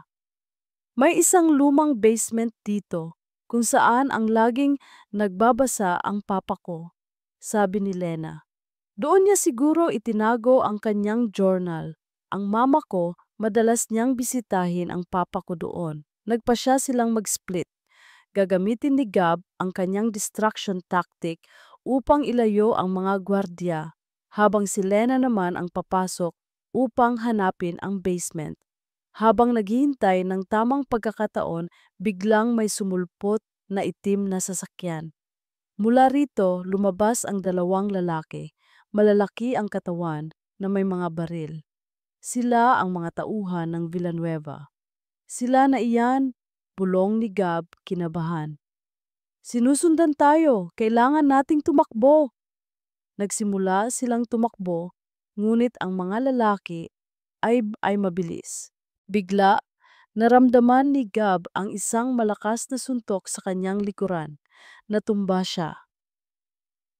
May isang lumang basement dito kung saan ang laging nagbabasa ang papa ko, sabi ni Lena. Doon niya siguro itinago ang kanyang journal. Ang mama ko, madalas niyang bisitahin ang papa ko doon. Nagpasya silang mag-split. Gagamitin ni Gab ang kanyang distraction tactic upang ilayo ang mga gwardya, habang si Lena naman ang papasok upang hanapin ang basement. Habang naghihintay ng tamang pagkakataon, biglang may sumulpot na itim na sasakyan. Mula rito, lumabas ang dalawang lalaki. Malalaki ang katawan na may mga baril. Sila ang mga tauhan ng Villanueva. Sila na iyan, bulong ni Gab, kinabahan. Sinusundan tayo, kailangan nating tumakbo. Nagsimula silang tumakbo, ngunit ang mga lalaki ay mabilis. Bigla, naramdaman ni Gab ang isang malakas na suntok sa kanyang likuran. Natumba siya.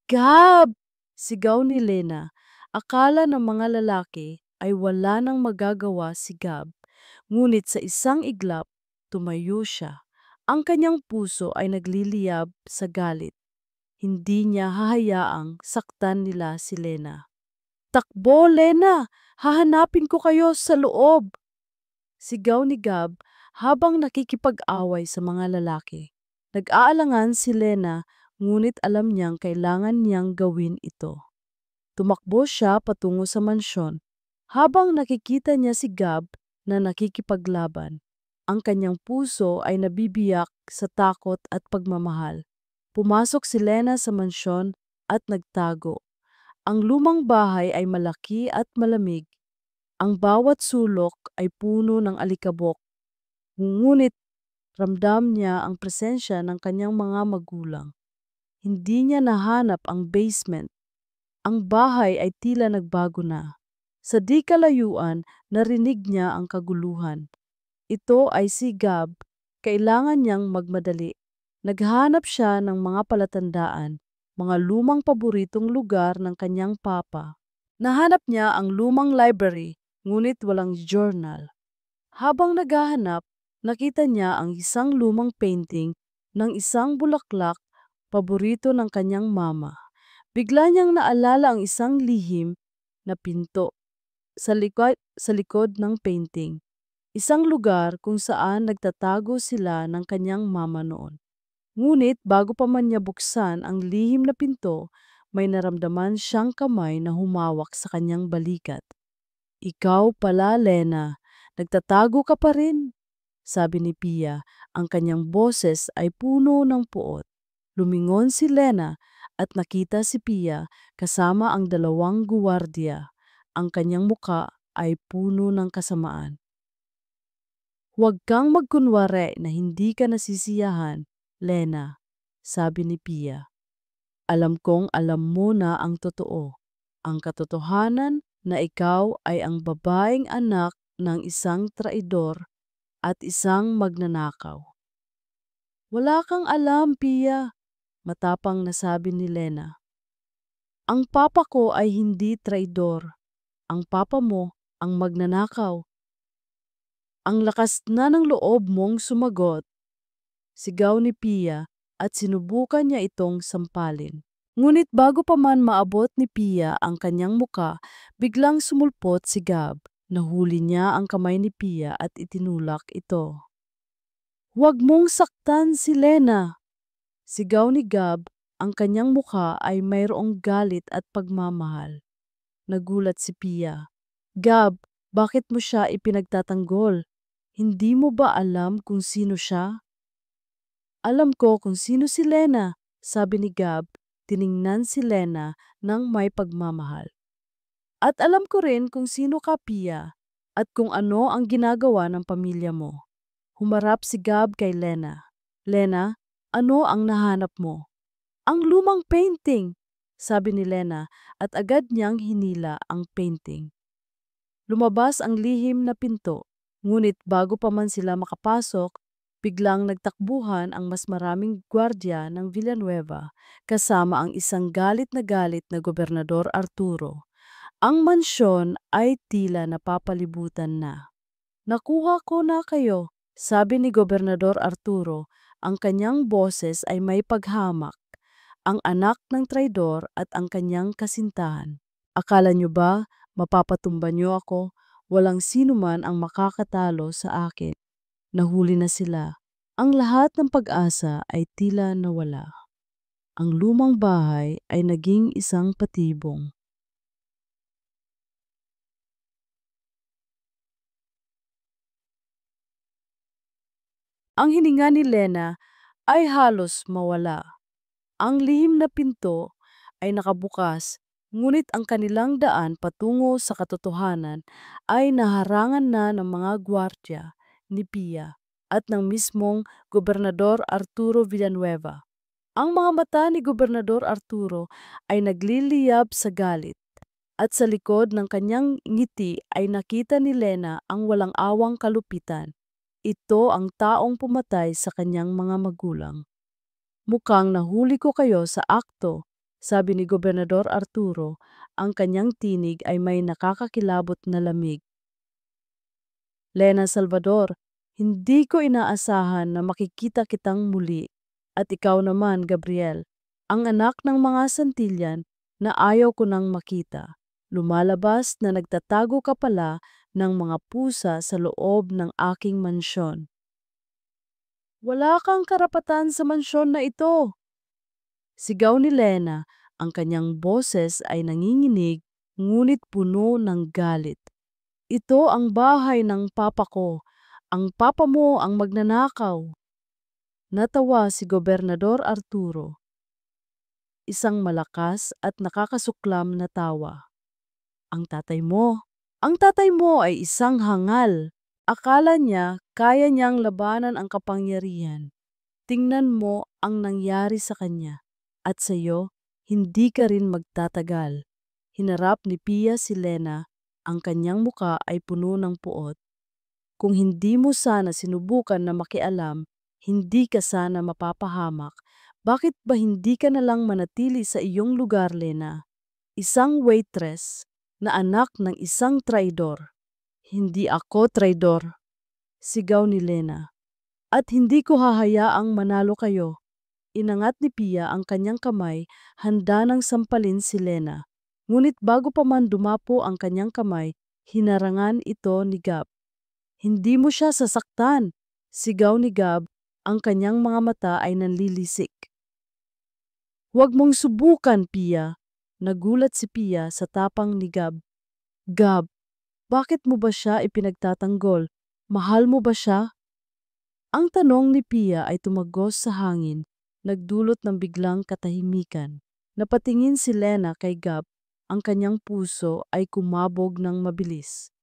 Gab! Sigaw ni Lena. Akala ng mga lalaki ay wala nang magagawa si Gab. Ngunit sa isang iglap, tumayo siya. Ang kanyang puso ay nagliliyab sa galit. Hindi niya hahayaang saktan nila si Lena. Takbo, Lena! Hahanapin ko kayo sa loob! Sigaw ni Gab habang nakikipag-away sa mga lalaki. Nag-aalangan si Lena, ngunit alam niyang kailangan niyang gawin ito. Tumakbo siya patungo sa mansyon habang nakikita niya si Gab na nakikipaglaban. Ang kanyang puso ay nabibiyak sa takot at pagmamahal. Pumasok si Lena sa mansyon at nagtago. Ang lumang bahay ay malaki at malamig. Ang bawat sulok ay puno ng alikabok. Ngunit Ramdam niya ang presensya ng kanyang mga magulang. Hindi niya nahanap ang basement. Ang bahay ay tila nagbago na. Sa di kalayuan, narinig niya ang kaguluhan. Ito ay si Gab. Kailangan niyang magmadali. Naghanap siya ng mga palatandaan, mga lumang paboritong lugar ng kanyang papa. Nahanap niya ang lumang library, ngunit walang journal. Habang naghahanap, nakita niya ang isang lumang painting ng isang bulaklak, paborito ng kanyang mama. Bigla niyang naalala ang isang lihim na pinto sa likod ng painting. Isang lugar kung saan nagtatago sila ng kanyang mama noon. Ngunit bago pa man niya buksan ang lihim na pinto, may naramdaman siyang kamay na humawak sa kanyang balikat. Ikaw pala, Lena. Nagtatago ka pa rin, sabi ni Pia. Ang kanyang boses ay puno ng puot. Lumingon si Lena at nakita si Pia kasama ang dalawang guwardiya. Ang kanyang muka ay puno ng kasamaan. Huwag kang magkunwari na hindi ka nasisiyahan, Lena, sabi ni Pia. Alam kong alam mo na ang totoo. Ang katotohanan na ikaw ay ang babaeng anak ng isang traidor at isang magnanakaw. Wala kang alam, Pia, matapang na sabi ni Lena. Ang papa ko ay hindi traidor. Ang papa mo ang magnanakaw. Ang lakas na ng loob mong sumagot, sigaw ni Pia at sinubukan niya itong sampalin. Ngunit bago pa man maabot ni Pia ang kanyang muka, biglang sumulpot si Gab. Nahuli niya ang kamay ni Pia at itinulak ito. Huwag mong saktan si Lena! Sigaw ni Gab, ang kanyang muka ay mayroong galit at pagmamahal. Nagulat si Pia. Gab, bakit mo siya ipinagtatanggol? Hindi mo ba alam kung sino siya? Alam ko kung sino si Lena, sabi ni Gab. Tiningnan si Lena ng may pagmamahal. At alam ko rin kung sino ka, Pia, at kung ano ang ginagawa ng pamilya mo. Humarap si Gab kay Lena. Lena, ano ang nahanap mo? Ang lumang painting, sabi ni Lena at agad niyang hinila ang painting. Lumabas ang lihim na pinto, ngunit bago pa man sila makapasok, biglang nagtakbuhan ang mas maraming gwardya ng Villanueva kasama ang isang galit na Gobernador Arturo. Ang mansyon ay tila napapalibutan na. Nakuha ko na kayo, sabi ni Gobernador Arturo. Ang kanyang boses ay may paghamak. Ang anak ng traidor at ang kanyang kasintahan. Akala niyo ba mapapatumba niyo ako? Walang sino man ang makakatalo sa akin. Nahuli na sila. Ang lahat ng pag-asa ay tila nawala. Ang lumang bahay ay naging isang patibong. Ang hininga ni Lena ay halos mawala. Ang lihim na pinto ay nakabukas, ngunit ang kanilang daan patungo sa katotohanan ay naharangan na ng mga gwardya ni Pia at ng mismong Gobernador Arturo Villanueva. Ang mga mata ni Gobernador Arturo ay nagliliyab sa galit at sa likod ng kanyang ngiti ay nakita ni Lena ang walang awang kalupitan. Ito ang taong pumatay sa kanyang mga magulang. Mukhang nahuli ko kayo sa akto, sabi ni Gobernador Arturo. Ang kanyang tinig ay may nakakakilabot na lamig. Lena Salvador, hindi ko inaasahan na makikita kitang muli. At ikaw naman, Gabriel, ang anak ng mga Santillan na ayaw ko nang makita. Lumalabas na nagtatago ka pala ng mga pusa sa loob ng aking mansyon. Wala kang karapatan sa mansyon na ito! Sigaw ni Lena, ang kanyang boses ay nanginginig ngunit puno ng galit. Ito ang bahay ng papa ko. Ang papa mo ang magnanakaw. Natawa si Gobernador Arturo. Isang malakas at nakakasuklam na tawa. Ang tatay mo ay isang hangal. Akala niya Kaya niyang labanan ang kapangyarihan. Tingnan mo ang nangyari sa kanya. At sa iyo, hindi ka rin magtatagal. Hinarap ni Pia si Lena. Ang kanyang muka ay puno ng puot. Kung hindi mo sana sinubukan na makialam, hindi ka sana mapapahamak. Bakit ba hindi ka na lang manatili sa iyong lugar, Lena? Isang waitress na anak ng isang traidor. Hindi ako traidor, sigaw ni Lena. At hindi ko hahayaang manalo kayo. Inangat ni Pia ang kanyang kamay, handa nang sampalin si Lena. Ngunit bago pa man dumapo ang kanyang kamay, hinarangan ito ni Gab. Hindi mo siya sasaktan, sigaw ni Gab, ang kanyang mga mata ay nanlilisik. Huwag mong subukan, Pia. Nagulat si Pia sa tapang ni Gab. Gab, bakit mo ba siya ipinagtatanggol? Mahal mo ba siya? Ang tanong ni Pia ay tumagos sa hangin, nagdulot ng biglang katahimikan. Napatingin si Lena kay Gab, ang kanyang puso ay kumabog ng mabilis.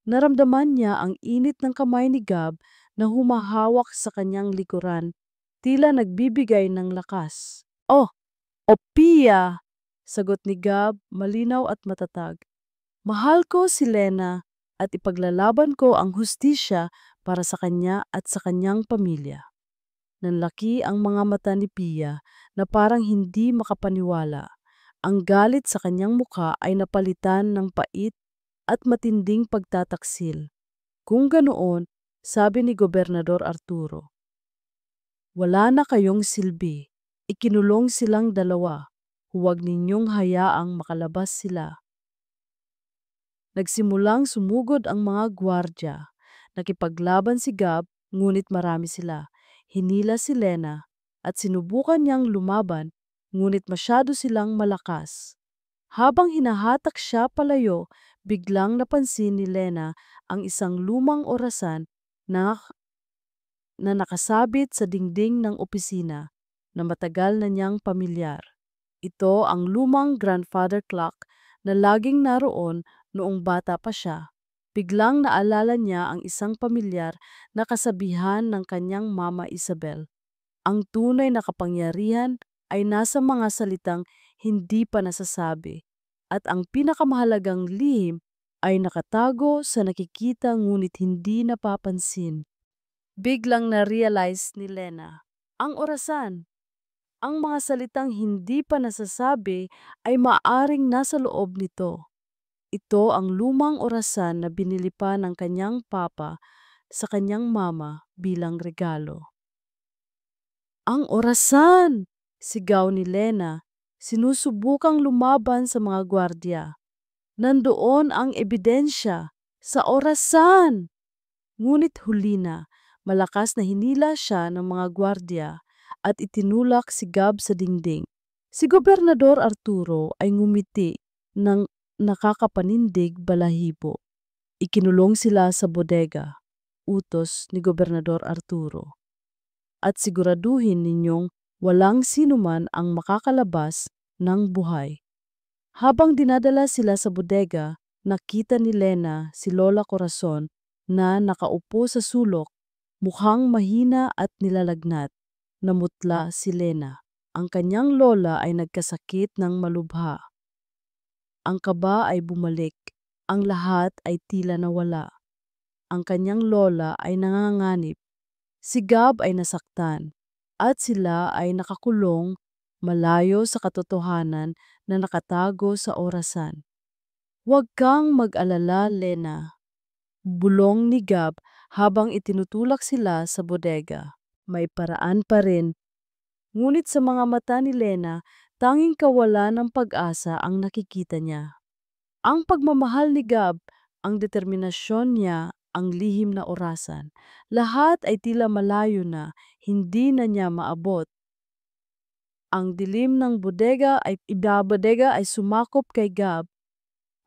Naramdaman niya ang init ng kamay ni Gab na humahawak sa kanyang likuran, tila nagbibigay ng lakas. Oh, Pia! Sagot ni Gab, malinaw at matatag. Mahal ko si Lena at ipaglalaban ko ang hustisya para sa kanya at sa kanyang pamilya. Nanlaki ang mga mata ni Pia na parang hindi makapaniwala. Ang galit sa kanyang mukha ay napalitan ng pait at matinding pagtataksil. Kung ganoon, sabi ni Gobernador Arturo, wala na kayong silbi. Ikinulong silang dalawa. Huwag ninyong hayaang makalabas sila. Nagsimulang sumugod ang mga gwardya. Nakipaglaban si Gab, ngunit marami sila. Hinila si Lena at sinubukan niyang lumaban, ngunit masyado silang malakas. Habang hinahatak siya palayo, biglang napansin ni Lena ang isang lumang orasan na nakasabit sa dingding ng opisina na matagal na niyang pamilyar. Ito ang lumang grandfather clock na laging naroon noong bata pa siya. Biglang naalala niya ang isang pamilyar na kasabihan ng kanyang mama Isabel. Ang tunay na kapangyarihan ay nasa mga salitang hindi pa nasasabi, at ang pinakamahalagang lihim ay nakatago sa nakikita ngunit hindi napapansin. Biglang na-realize ni Lena, ang orasan, ang mga salitang hindi pa nasasabi ay maaring nasa loob nito. Ito ang lumang orasan na binili pa ng kanyang papa sa kanyang mama bilang regalo. Ang orasan! Sigaw ni Lena, sinusubukang lumaban sa mga gwardya. Nandoon ang ebidensya sa orasan! Ngunit huli na, malakas na hinila siya ng mga gwardya at itinulak si Gab sa dingding. Si Gobernador Arturo ay ngumiti ng nakakapanindig balahibo. Ikinulong sila sa bodega, utos ni Gobernador Arturo. At siguraduhin ninyong walang sinuman ang makakalabas ng buhay. Habang dinadala sila sa bodega, nakita ni Lena si Lola Corazon na nakaupo sa sulok, mukhang mahina at nilalagnat. Namutla si Lena. Ang kanyang lola ay nagkasakit ng malubha. Ang kaba ay bumalik. Ang lahat ay tila nawala. Ang kanyang lola ay nanganganib. Si Gab ay nasaktan. At sila ay nakakulong malayo sa katotohanan na nakatago sa orasan. Huwag kang mag-alala, Lena. Bulong ni Gab habang itinutulak sila sa bodega. May paraan pa rin. Ngunit sa mga mata ni Lena, tanging kawalan ng pag-asa ang nakikita niya. Ang pagmamahal ni Gab, ang determinasyon niya, ang lihim na orasan. Lahat ay tila malayo na, hindi na niya maabot. Ang dilim ng bodega ay sumakop kay Gab.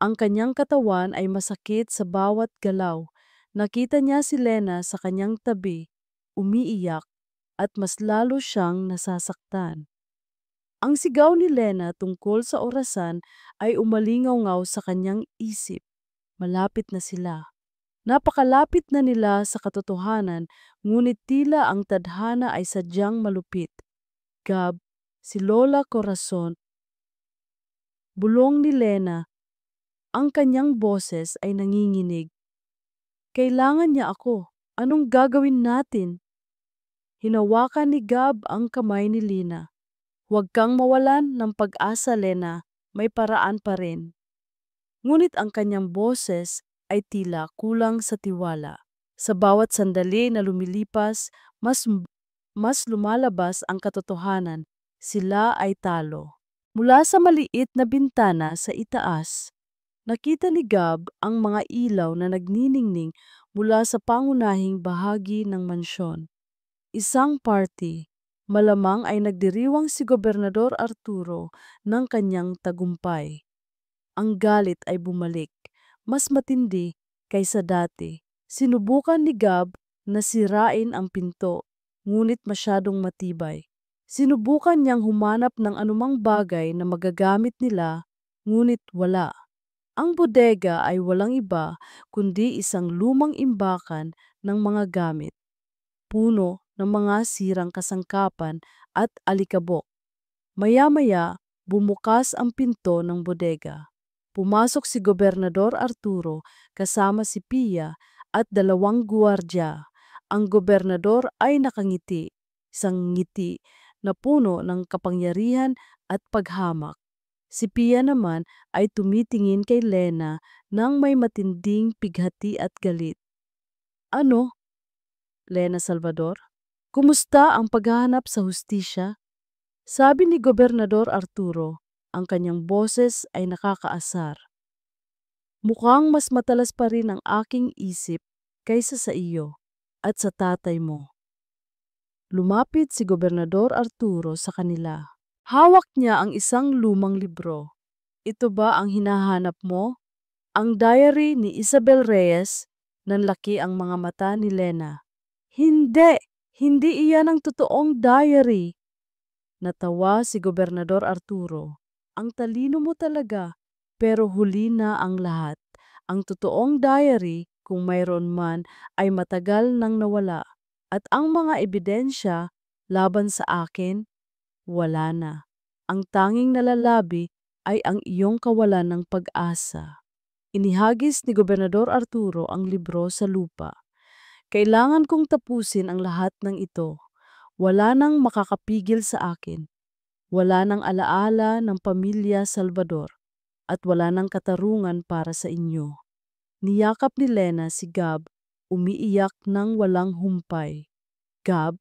Ang kanyang katawan ay masakit sa bawat galaw. Nakita niya si Lena sa kanyang tabi, umiiyak, at mas lalo siyang nasasaktan. Ang sigaw ni Lena tungkol sa orasan ay umalingaw-ngaw sa kanyang isip. Malapit na sila. Napakalapit na nila sa katotohanan, ngunit tila ang tadhana ay sadyang malupit. Gab, si Lola Corazon, bulong ni Lena, ang kanyang boses ay nanginginig. Kailangan niya ako. Anong gagawin natin? Hinawakan ni Gab ang kamay ni Lina. Huwag kang mawalan ng pag-asa, Lena. May paraan pa rin. Ngunit ang kanyang boses ay tila kulang sa tiwala. Sa bawat sandali na lumilipas, mas lumalabas ang katotohanan. Sila ay talo. Mula sa maliit na bintana sa itaas, nakita ni Gab ang mga ilaw na nagniningning mula sa pangunahing bahagi ng mansyon. Isang party, malamang ay nagdiriwang si Gobernador Arturo ng kanyang tagumpay. Ang galit ay bumalik, mas matindi kaysa dati. Sinubukan ni Gab na sirain ang pinto, ngunit masyadong matibay. Sinubukan niyang humanap ng anumang bagay na magagamit nila, ngunit wala. Ang bodega ay walang iba kundi isang lumang imbakan ng mga gamit, puno ng mga sirang kasangkapan at alikabok. Maya-maya, bumukas ang pinto ng bodega. Pumasok si Gobernador Arturo kasama si Pia at 2 guwardya. Ang gobernador ay nakangiti, isang ngiti na puno ng kapangyarihan at paghamak. Si Pia naman ay tumitingin kay Lena nang may matinding pighati at galit. Ano, Lena Salvador? Kumusta ang paghahanap sa hustisya? Sabi ni Gobernador Arturo, ang kanyang boses ay nakakaasar. Mukhang mas matalas pa rin ang aking isip kaysa sa iyo at sa tatay mo. Lumapit si Gobernador Arturo sa kanila. Hawak niya ang isang lumang libro. Ito ba ang hinahanap mo? Ang diary ni Isabel Reyes. Nanlaki ang mga mata ni Lena. Hindi! Hindi iyan ang totoong diary. Natawa si Gobernador Arturo. Ang talino mo talaga, pero huli na ang lahat. Ang totoong diary, kung mayroon man, ay matagal nang nawala. At ang mga ebidensya laban sa akin, wala na. Ang tanging nalalabi ay ang iyong kawalan ng pag-asa. Inihagis ni Gobernador Arturo ang libro sa lupa. Kailangan kong tapusin ang lahat ng ito. Wala nang makakapigil sa akin. Wala nang alaala ng pamilya Salvador. At wala nang katarungan para sa inyo. Niyakap ni Lena si Gab, umiiyak ng walang humpay. Gab,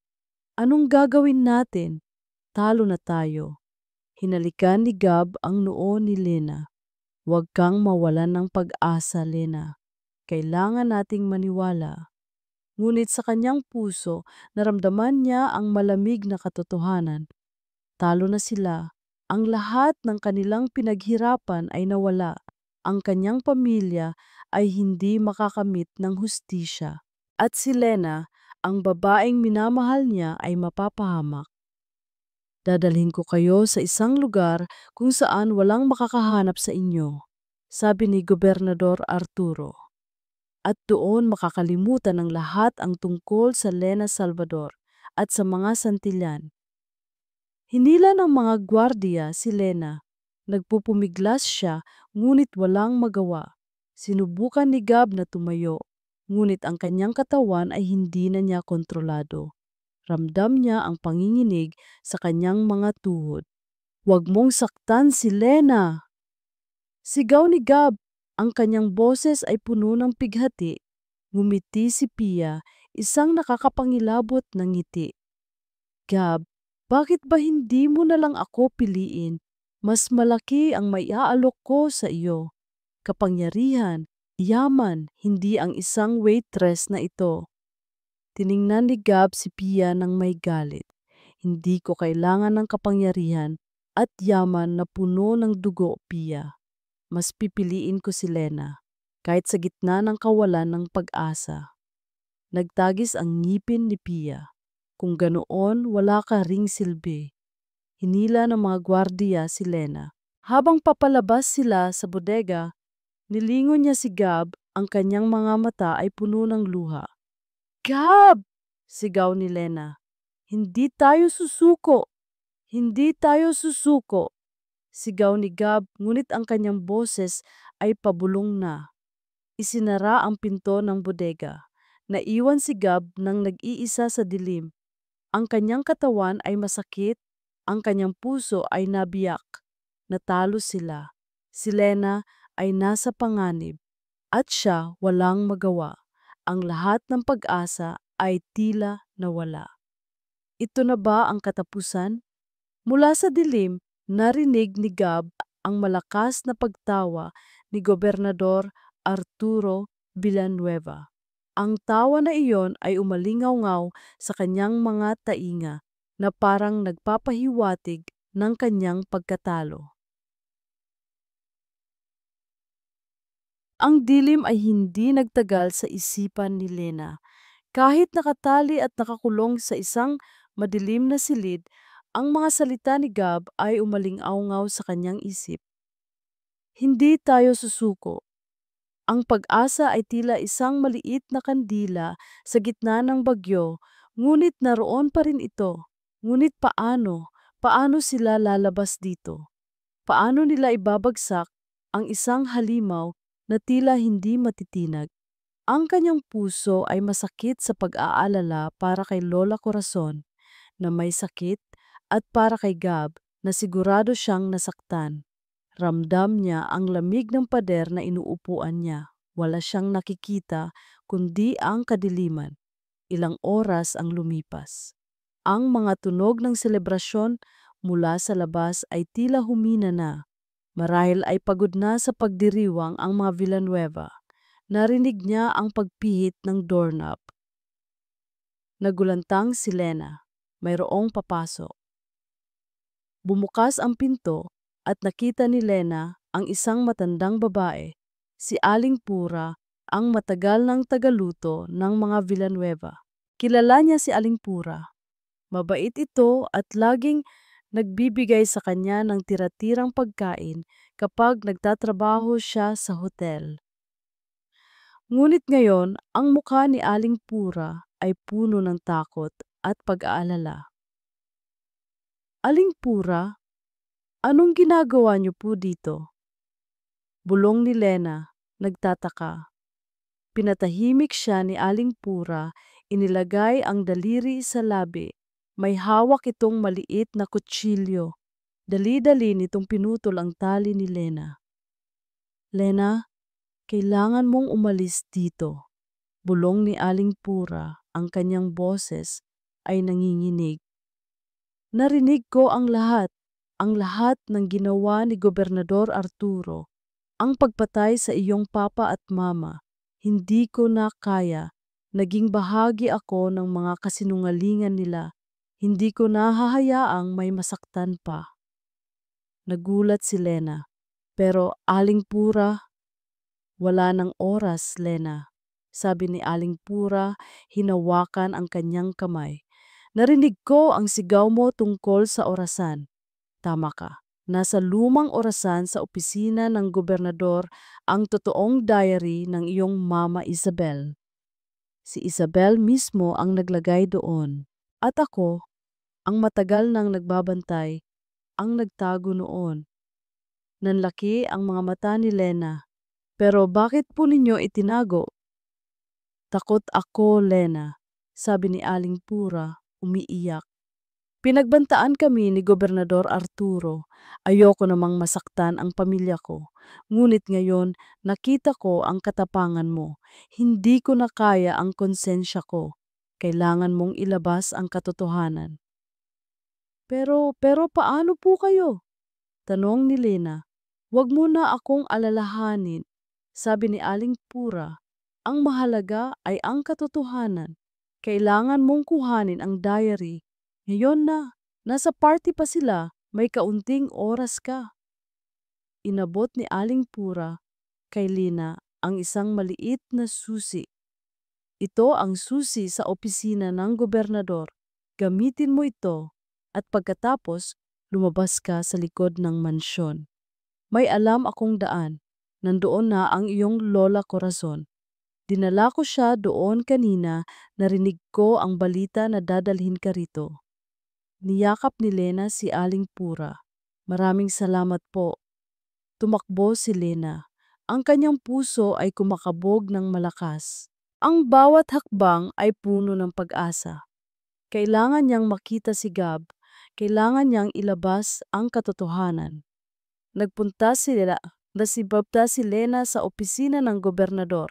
anong gagawin natin? Talo na tayo. Hinalikan ni Gab ang noo ni Lena. Huwag kang mawalan ng pag-asa, Lena. Kailangan nating maniwala. Ngunit sa kanyang puso, naramdaman niya ang malamig na katotohanan. Talo na sila. Ang lahat ng kanilang pinaghirapan ay nawala. Ang kanyang pamilya ay hindi makakamit ng hustisya. At si Lena, ang babaeng minamahal niya, ay mapapahamak. Dadalhin ko kayo sa isang lugar kung saan walang makakahanap sa inyo, sabi ni Gobernador Arturo. At doon makakalimutan ng lahat ang tungkol sa Lena Salvador at sa mga Santillan. Hinila ng mga gwardiya si Lena. Nagpupumiglas siya, ngunit walang magawa. Sinubukan ni Gab na tumayo, ngunit ang kanyang katawan ay hindi na niya kontrolado. Ramdam niya ang panginginig sa kanyang mga tuhod. Huwag mong saktan si Lena! Sigaw ni Gab. Ang kanyang boses ay puno ng pighati. Ngumiti si Pia, isang nakakapangilabot na ngiti. Gab, bakit ba hindi mo na lang ako piliin? Mas malaki ang maiaalok ko sa iyo. Kapangyarihan, yaman, hindi ang isang waitress na ito. Tiningnan ni Gab si Pia ng may galit. Hindi ko kailangan ng kapangyarihan at yaman na puno ng dugo, Pia. Mas pipiliin ko si Lena, kahit sa gitna ng kawalan ng pag-asa. Nagtagis ang ngipin ni Pia. Kung ganoon, wala ka ring silbi. Hinila ng mga gwardiya si Lena. Habang papalabas sila sa bodega, nilingon niya si Gab Ang kanyang mga mata ay puno ng luha. Gab! Sigaw ni Lena. Hindi tayo susuko! Hindi tayo susuko! Sigaw ni Gab, ngunit ang kanyang boses ay pabulong na. Isinara ang pinto ng bodega. Naiwan si Gab nang nag-iisa sa dilim. Ang kanyang katawan ay masakit, ang kanyang puso ay nabiyak. Natalo sila. Si Lena ay nasa panganib at siya walang magawa. Ang lahat ng pag-asa ay tila nawala. Ito na ba ang katapusan? Mula sa dilim, narinig ni Gab ang malakas na pagtawa ni Gobernador Arturo Villanueva. Ang tawa na iyon ay umalingaw-ngaw sa kanyang mga tainga na parang nagpapahiwatig ng kanyang pagkatalo. Ang dilim ay hindi nagtagal sa isipan ni Lena. Kahit nakatali at nakakulong sa isang madilim na silid, ang mga salita ni Gab ay umalingaw-ngaw sa kanyang isip. Hindi tayo susuko. Ang pag-asa ay tila isang maliit na kandila sa gitna ng bagyo, ngunit naroon pa rin ito. Ngunit paano? Paano sila lalabas dito? Paano nila ibabagsak ang isang halimaw na tila hindi matitinag? Ang kanyang puso ay masakit sa pag-aalala para kay Lola Corazon na may sakit at para kay Gab na sigurado siyang nasaktan. Ramdam niya ang lamig ng pader na inuupuan niya. Wala siyang nakikita kundi ang kadiliman. Ilang oras ang lumipas. Ang mga tunog ng selebrasyon mula sa labas ay tila humina na. Marahil ay pagod na sa pagdiriwang ang mga Villanueva. Narinig niya ang pagpihit ng doorknob. Nagulantang si Lena. Mayroong papasok. Bumukas ang pinto at nakita ni Lena ang isang matandang babae, si Aling Pura, ang matagal ng tagaluto ng mga Villanueva. Kilala niya si Aling Pura. Mabait ito at laging nagbibigay sa kanya ng tira-tirang pagkain kapag nagtatrabaho siya sa hotel. Ngunit ngayon, ang mukha ni Aling Pura ay puno ng takot at pag-aalala. Aling Pura, anong ginagawa niyo po dito? Bulong ni Lena, nagtataka. Pinatahimik siya ni Aling Pura, inilagay ang daliri sa labi. May hawak itong maliit na kutsilyo. Dali-dali nitong pinutol ang tali ni Lena. Lena, kailangan mong umalis dito. Bulong ni Aling Pura, ang kanyang boses ay nanginginig. Narinig ko ang lahat ng ginawa ni Gobernador Arturo. Ang pagpatay sa iyong papa at mama, hindi ko na kaya. Naging bahagi ako ng mga kasinungalingan nila. Hindi ko na hahayaang may masaktan pa. Nagulat si Lena. Pero Aling Pura, wala ng oras, Lena. Sabi ni Aling Pura, hinawakan ang kanyang kamay. Narinig ko ang sigaw mo tungkol sa orasan. Tama ka. Nasa lumang orasan sa opisina ng gobernador ang totoong diary ng iyong mama Isabel. Si Isabel mismo ang naglagay doon. At ako, ang matagal nang nagbabantay, ang nagtago noon. Nanlaki ang mga mata ni Lena. Pero bakit po ninyo itinago? Takot ako, Lena, sabi ni Aling Pura, umiiyak. Pinagbantaan kami ni Gobernador Arturo. Ayoko namang masaktan ang pamilya ko. Ngunit ngayon, nakita ko ang katapangan mo. Hindi ko na kaya ang konsensya ko. Kailangan mong ilabas ang katotohanan. Pero paano po kayo? Tanong ni Lena. Huwag mo na akong alalahanin. Sabi ni Aling Pura, ang mahalaga ay ang katotohanan. Kailangan mong kuhanin ang diary. Ngayon na, nasa party pa sila, may kaunting oras ka. Inabot ni Aling Pura kay Lena ang isang maliit na susi. Ito ang susi sa opisina ng gobernador. Gamitin mo ito at pagkatapos lumabas ka sa likod ng mansyon. May alam akong daan. nandoon na ang iyong Lola Corazon. Dinala ko siya doon kanina, narinig ko ang balita na dadalhin ka rito. Niyakap ni Lena si Aling Pura. Maraming salamat po. Tumakbo si Lena. Ang kanyang puso ay kumakabog ng malakas. Ang bawat hakbang ay puno ng pag-asa. Kailangan niyang makita si Gab. Kailangan niyang ilabas ang katotohanan. Nagpunta si Lena sa opisina ng gobernador.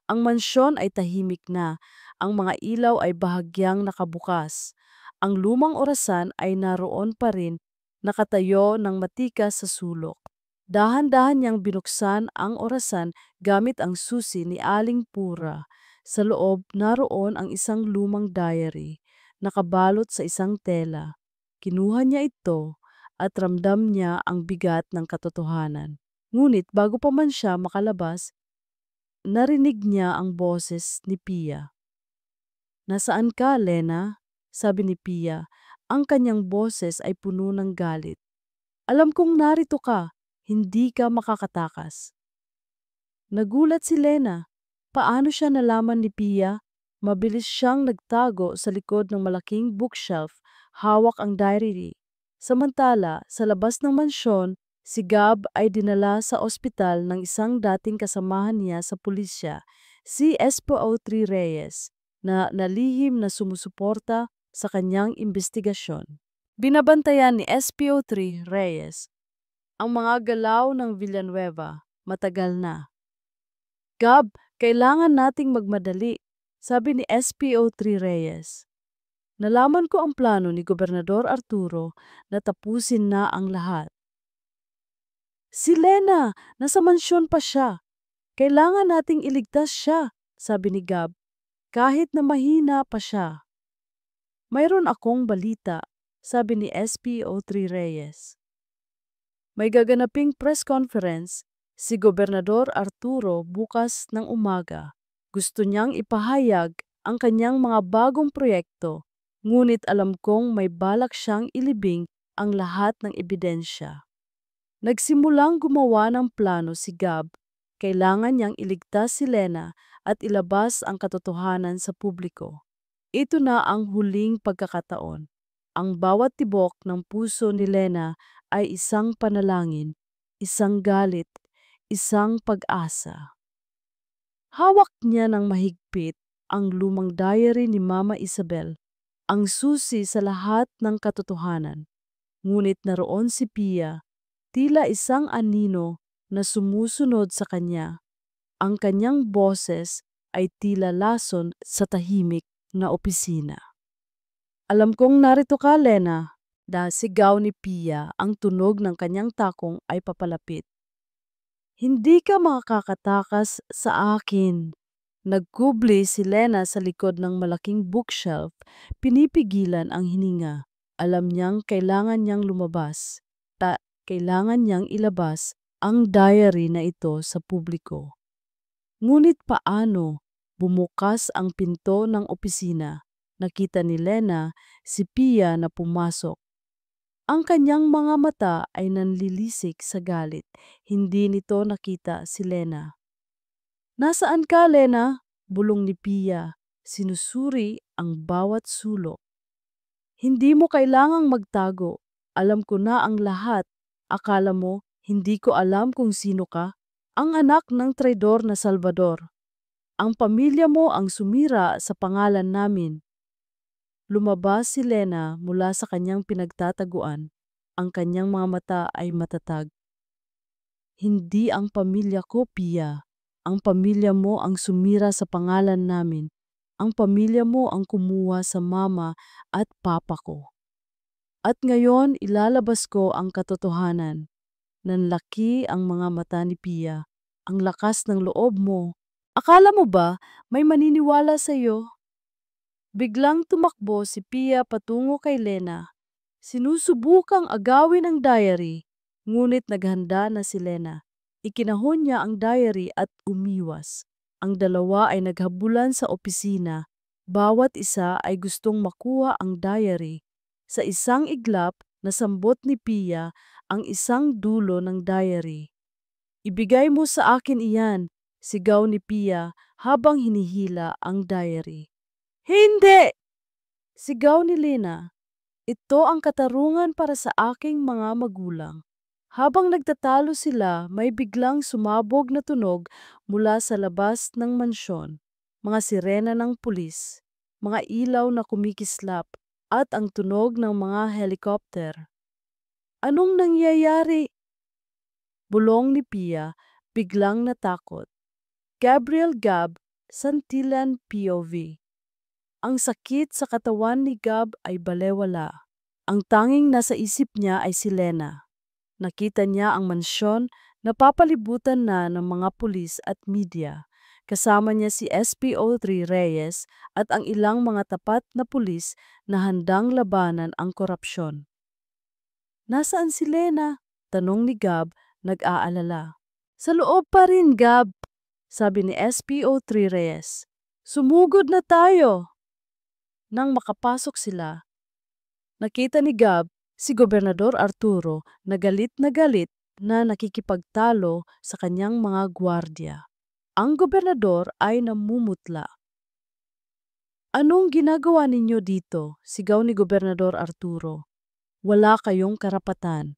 Ang mansyon ay tahimik na. Ang mga ilaw ay bahagyang nakabukas. Ang lumang orasan ay naroon pa rin, nakatayo ng matikas sa sulok. Dahan-dahan niyang binuksan ang orasan gamit ang susi ni Aling Pura. Sa loob, naroon ang isang lumang diary, nakabalot sa isang tela. Kinuha niya ito at ramdam niya ang bigat ng katotohanan. Ngunit bago pa man siya makalabas, narinig niya ang boses ni Pia. "Nasaan ka, Lena?" sabi ni Pia. Ang kanyang boses ay puno ng galit. "Alam kong narito ka, hindi ka makakatakas." Nagulat si Lena. Paano siya nalaman ni Pia? Mabilis siyang nagtago sa likod ng malaking bookshelf, hawak ang diary. Samantala, sa labas ng mansyon, si Gab ay dinala sa ospital ng isang dating kasamahan niya sa pulisya, si SPO3 Reyes, na nalihim na sumusuporta sa kanyang investigasyon. Binabantayan ni SPO3 Reyes ang mga galaw ng Villanueva matagal na. "Gab, kailangan nating magmadali," sabi ni SPO3 Reyes. "Nalaman ko ang plano ni Gobernador Arturo na tapusin na ang lahat." "Si Lena, nasa mansyon pa siya. Kailangan nating iligtas siya," sabi ni Gab, kahit na mahina pa siya. "Mayroon akong balita," sabi ni SPO3 Reyes. May gaganaping press conference si Gobernador Arturo bukas ng umaga. Gusto niyang ipahayag ang kanyang mga bagong proyekto, ngunit alam kong may balak siyang ilibing ang lahat ng ebidensya. Nagsimulang gumawa ng plano si Gab. Kailangan niyang iligtas si Lena at ilabas ang katotohanan sa publiko. Ito na ang huling pagkakataon. Ang bawat tibok ng puso ni Lena ay isang panalangin, isang galit, isang pag-asa. Hawak niya ng mahigpit ang lumang diary ni Mama Isabel, ang susi sa lahat ng katotohanan. Ngunit naroon si Pia, tila isang anino na sumusunod sa kanya. Ang kanyang boses ay tila lason sa tahimik na opisina. "Alam kong narito ka, Lena." Sigaw ni Pia, ang tunog ng kanyang takong ay papalapit. "Hindi ka makakatakas sa akin." Nagkubli si Lena sa likod ng malaking bookshelf, pinipigilan ang hininga. Alam niyang kailangan niyang lumabas. Kailangan niyang ilabas ang diary na ito sa publiko. Ngunit paano? Bumukas ang pinto ng opisina. Nakita ni Lena si Pia na pumasok. Ang kanyang mga mata ay nanlilisik sa galit. Hindi nito nakita si Lena. "Nasaan ka, Lena?" bulong ni Pia. Sinusuri ang bawat sulok. "Hindi mo kailangang magtago. Alam ko na ang lahat. Akala mo, hindi ko alam kung sino ka? Ang anak ng traidor na Salvador. Ang pamilya mo ang sumira sa pangalan namin." Lumabas si Lena mula sa kanyang pinagtataguan. Ang kanyang mga mata ay matatag. "Hindi ang pamilya ko, Pia. Ang pamilya mo ang sumira sa pangalan namin. Ang pamilya mo ang kumuha sa mama at papa ko. At ngayon ilalabas ko ang katotohanan." Nanlaki ang mga mata ni Pia. "Ang lakas ng loob mo. Akala mo ba may maniniwala sa iyo?" Biglang tumakbo si Pia patungo kay Lena. Sinusubukang agawin ang diary, ngunit naghanda na si Lena. Ikinahon niya ang diary at umiwas. Ang dalawa ay naghabulan sa opisina. Bawat isa ay gustong makuha ang diary. Sa isang iglap, nasambot ni Pia ang isang dulo ng diary. Ibigay mo sa akin iyan, sigaw ni Pia habang hinihila ang diary. Hindi! Sigaw ni Lena. Ito ang katarungan para sa aking mga magulang. Habang nagtatalo sila, may biglang sumabog na tunog mula sa labas ng mansyon. Mga sirena ng pulis, mga ilaw na kumikislap, at ang tunog ng mga helikopter. Anong nangyayari? Bulong ni Pia, biglang natakot. Gabriel Gab, Santillan POV. Ang sakit sa katawan ni Gab ay balewala. Ang tanging nasa isip niya ay si Lena. Nakita niya ang mansyon na papalibutan na ng mga pulis at media. Kasama niya si SPO3 Reyes at ang ilang mga tapat na pulis na handang labanan ang korupsyon. Nasaan si Lena? Tanong ni Gab, nag-aalala. Sa loob pa rin, Gab, sabi ni SPO3 Reyes. Sumugod na tayo. Nang makapasok sila, nakita ni Gab si Gobernador Arturo na galit na nakikipagtalo sa kanyang mga gwardya. Ang gobernador ay namumutla. Anong ginagawa ninyo dito? Sigaw ni Gobernador Arturo. Wala kayong karapatan.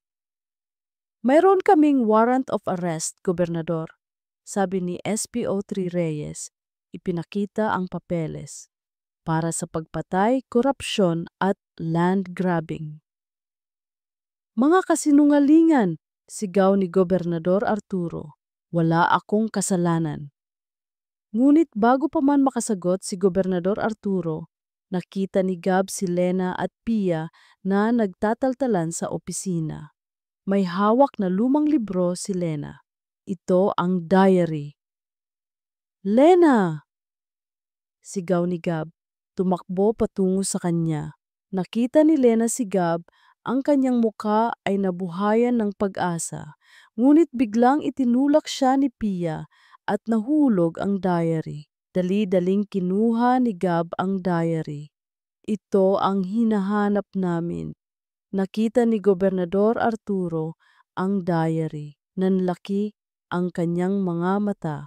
Mayroon kaming warrant of arrest, Gobernador, sabi ni SPO3 Reyes. Ipinakita ang papeles para sa pagpatay, korupsyon at land grabbing. Mga kasinungalingan, sigaw ni Gobernador Arturo. Wala akong kasalanan. Ngunit bago pa man makasagot si Gobernador Arturo, nakita ni Gab si Lena at Pia na nagtataltalan sa opisina. May hawak na lumang libro si Lena. Ito ang diary. Lena! Sigaw ni Gab. Tumakbo patungo sa kanya. Nakita ni Lena si Gab, ang kanyang mukha ay nabuhayan ng pag-asa. Ngunit biglang itinulak siya ni Pia at nahulog ang diary. Dali-daling kinuha ni Gab ang diary. Ito ang hinahanap namin. Nakita ni Gobernador Arturo ang diary. Nanlaki ang kanyang mga mata.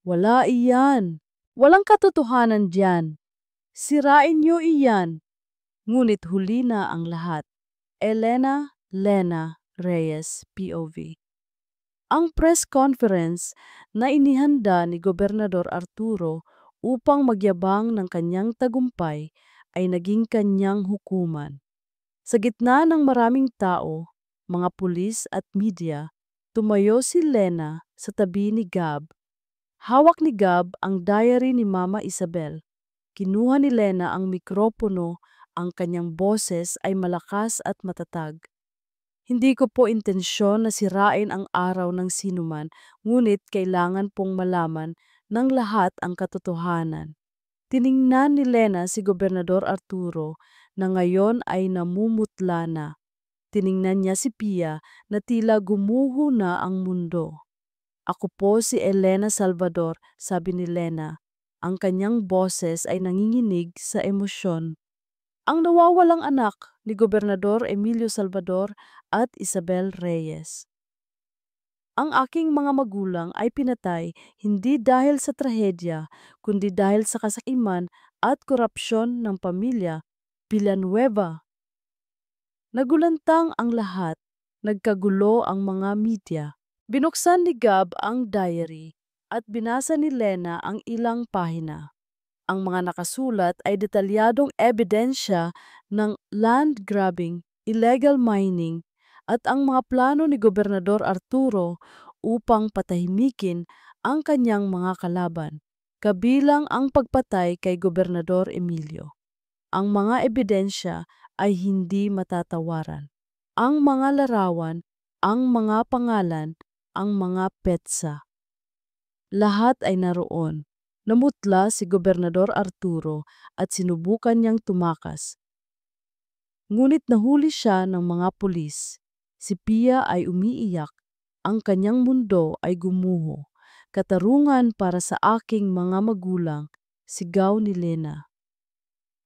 Wala iyan. Walang katotohanan diyan. Sirain niyo iyan. Ngunit huli na ang lahat. Elena Lena Reyes, POV. Ang press conference na inihanda ni Gobernador Arturo upang magyabang ng kanyang tagumpay ay naging kanyang hukuman. Sa gitna ng maraming tao, mga pulis at media, tumayo si Lena sa tabi ni Gab. Hawak ni Gab ang diary ni Mama Isabel. Kinuha ni Lena ang mikropono, ang kanyang boses ay malakas at matatag. Hindi ko po intensyon na sirain ang araw ng sinuman, ngunit kailangan pong malaman ng lahat ang katotohanan. Tiningnan ni Lena si Gobernador Arturo na ngayon ay namumutla na. Tiningnan niya si Pia na tila gumuho na ang mundo. Ako po si Elena Salvador, sabi ni Lena. Ang kanyang boses ay nanginginig sa emosyon. Ang nawawalang anak ni Gobernador Emilio Salvador at Isabel Reyes. Ang aking mga magulang ay pinatay hindi dahil sa trahedya, kundi dahil sa kasakiman at korupsyon ng pamilya Villanueva. Nagulantang ang lahat, nagkagulo ang mga media. Binuksan ni Gab ang diary at binasa ni Lena ang ilang pahina. Ang mga nakasulat ay detalyadong ebidensya ng land grabbing, illegal mining, at ang mga plano ni Gobernador Arturo upang patahimikin ang kanyang mga kalaban, kabilang ang pagpatay kay Gobernador Emilio. Ang mga ebidensya ay hindi matatawaran. Ang mga larawan, ang mga pangalan, ang mga petsa. Lahat ay naroon. Namutla si Gobernador Arturo at sinubukan niyang tumakas. Ngunit nahuli siya ng mga pulis. Si Pia ay umiiyak. Ang kanyang mundo ay gumuho. Katarungan para sa aking mga magulang, sigaw ni Lena.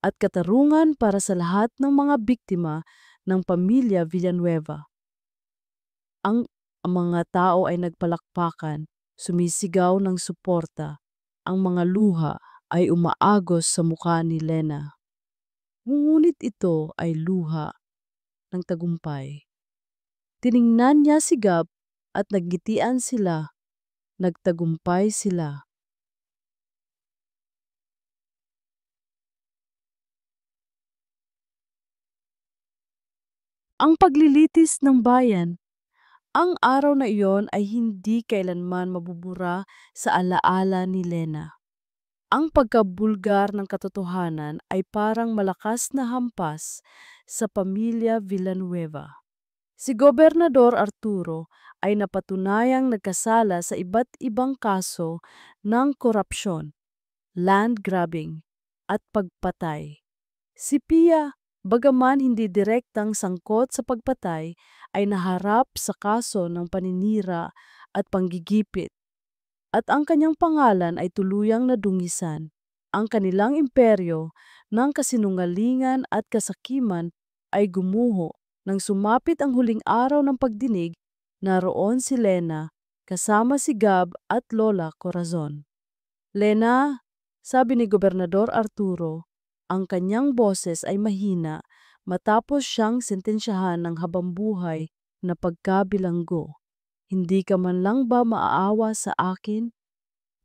At katarungan para sa lahat ng mga biktima ng pamilya Villanueva. Ang Ang mga tao ay nagpalakpakan, sumisigaw ng suporta. Ang mga luha ay umaagos sa mukha ni Lena. Ngunit ito ay luha ng tagumpay. Tiningnan niya si Gab at naggitian sila. Nagtagumpay sila. Ang paglilitis ng bayan. Ang araw na iyon ay hindi kailanman mabubura sa alaala ni Lena. Ang pagkabulgar ng katotohanan ay parang malakas na hampas sa pamilya Villanueva. Si Gobernador Arturo ay napatunayang nagkasala sa iba't ibang kaso ng korupsyon, land grabbing, at pagpatay. Si Pia, bagaman hindi direktang sangkot sa pagpatay, ay naharap sa kaso ng paninira at panggigipit, at ang kanyang pangalan ay tuluyang nadungisan. Ang kanilang imperyo ng kasinungalingan at kasakiman ay gumuho. Nang sumapit ang huling araw ng pagdinig, naroon si Lena kasama si Gab at Lola Corazon. Lena, sabi ni Gobernador Arturo, ang kanyang boses ay mahina matapos siyang sentensyahan ng habambuhay na pagkabilanggo. Hindi ka man lang ba maaawa sa akin?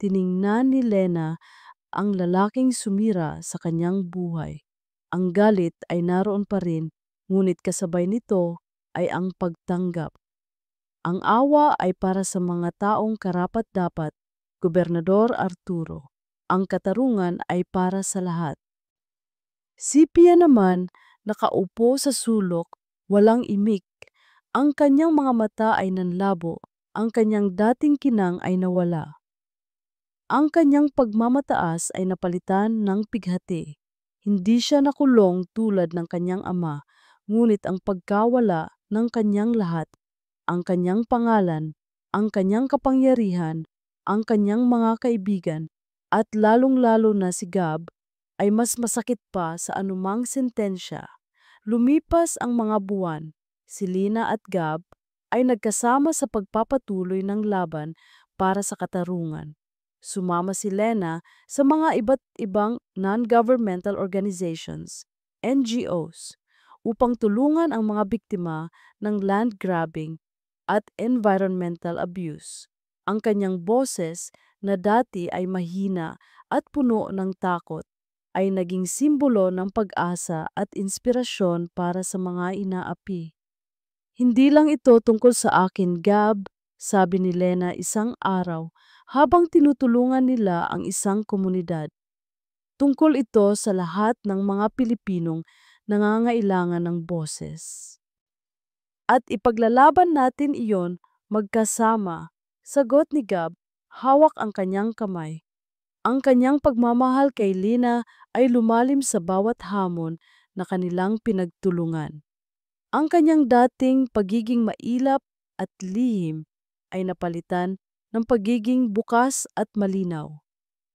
Tiningnan ni Lena ang lalaking sumira sa kanyang buhay. Ang galit ay naroon pa rin, ngunit kasabay nito ay ang pagtanggap. Ang awa ay para sa mga taong karapat-dapat, Gobernador Arturo. Ang katarungan ay para sa lahat. Si Pia naman, nakaupo sa sulok, walang imik. Ang kanyang mga mata ay nanlabo, ang kanyang dating kinang ay nawala. Ang kanyang pagmamataas ay napalitan ng pighati. Hindi siya nakulong tulad ng kanyang ama, ngunit ang pagkawala ng kanyang lahat, ang kanyang pangalan, ang kanyang kapangyarihan, ang kanyang mga kaibigan, at lalong-lalo na si Gab, ay mas masakit pa sa anumang sentensya. Lumipas ang mga buwan, si Lina at Gab ay nagkasama sa pagpapatuloy ng laban para sa katarungan. Sumama si Lena sa mga iba't ibang non-governmental organizations, NGOs, upang tulungan ang mga biktima ng land grabbing at environmental abuse. Ang kanyang boses na dati ay mahina at puno ng takot ay naging simbolo ng pag-asa at inspirasyon para sa mga inaapi. Hindi lang ito tungkol sa akin, Gab, sabi ni Lena isang araw habang tinutulungan nila ang isang komunidad. Tungkol ito sa lahat ng mga Pilipinong nangangailangan ng boses. At ipaglalaban natin iyon magkasama, sagot ni Gab, hawak ang kanyang kamay. Ang kanyang pagmamahal kay Lina ay lumalim sa bawat hamon na kanilang pinagtulungan. Ang kanyang dating pagiging mailap at lihim ay napalitan ng pagiging bukas at malinaw.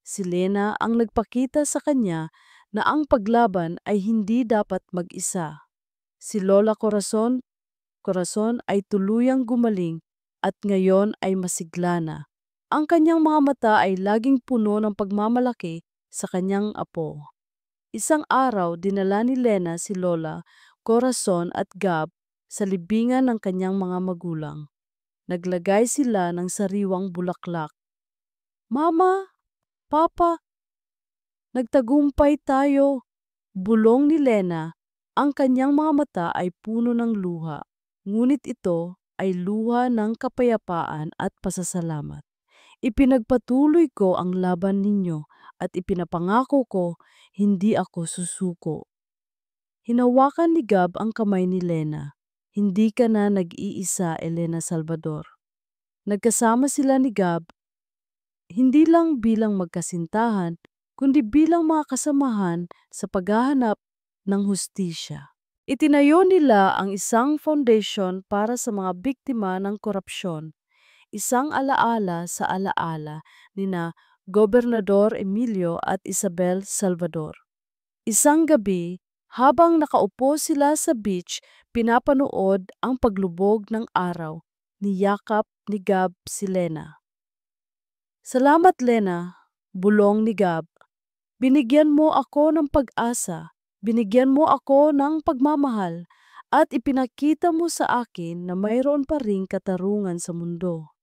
Si Lena ang nagpakita sa kanya na ang paglaban ay hindi dapat mag-isa. Si Lola Corazon ay tuluyang gumaling at ngayon ay masigla na. Ang kanyang mga mata ay laging puno ng pagmamalaki sa kanyang apo. Isang araw, dinala ni Lena si Lola, Corazon at Gab sa libingan ng kanyang mga magulang. Naglagay sila ng sariwang bulaklak. Mama, Papa, nagtagumpay tayo. Bulong ni Lena, ang kanyang mga mata ay puno ng luha. Ngunit ito ay luha ng kapayapaan at pasasalamat. Ipinagpatuloy ko ang laban ninyo at ipinapangako ko hindi ako susuko. Hinawakan ni Gab ang kamay ni Lena. Hindi ka na nag-iisa, Elena Salvador. Nagkasama sila ni Gab, hindi lang bilang magkasintahan, kundi bilang mga kasamahan sa paghahanap ng hustisya. Itinayo nila ang isang foundation para sa mga biktima ng korupsyon, isang alaala sa alaala nina Gobernador Emilio at Isabel Salvador. Isang gabi, habang nakaupo sila sa beach, pinapanood ang paglubog ng araw. Niyakap ni Gab si Lena. Salamat, Lena, bulong ni Gab. Binigyan mo ako ng pag-asa, binigyan mo ako ng pagmamahal, at ipinakita mo sa akin na mayroon pa ring katarungan sa mundo.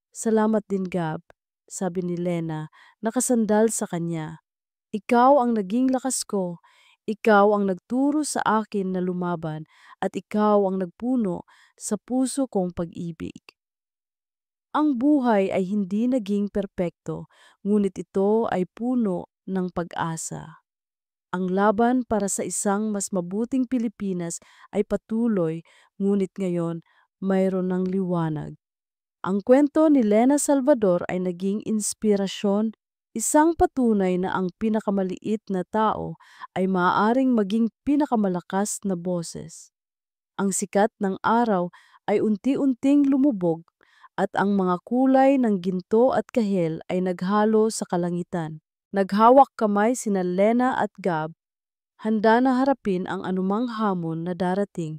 Salamat din, Gab, sabi ni Lena, nakasandal sa kanya. Ikaw ang naging lakas ko, ikaw ang nagturo sa akin na lumaban, at ikaw ang nagpuno sa puso kong pag-ibig. Ang buhay ay hindi naging perpekto, ngunit ito ay puno ng pag-asa. Ang laban para sa isang mas mabuting Pilipinas ay patuloy, ngunit ngayon mayroon ng liwanag. Ang kwento ni Lena Salvador ay naging inspirasyon, isang patunay na ang pinakamaliit na tao ay maaaring maging pinakamalakas na boses. Ang sikat ng araw ay unti-unting lumubog at ang mga kulay ng ginto at kahel ay naghalo sa kalangitan. Naghawak kamay sina Lena at Gab, handa na harapin ang anumang hamon na darating.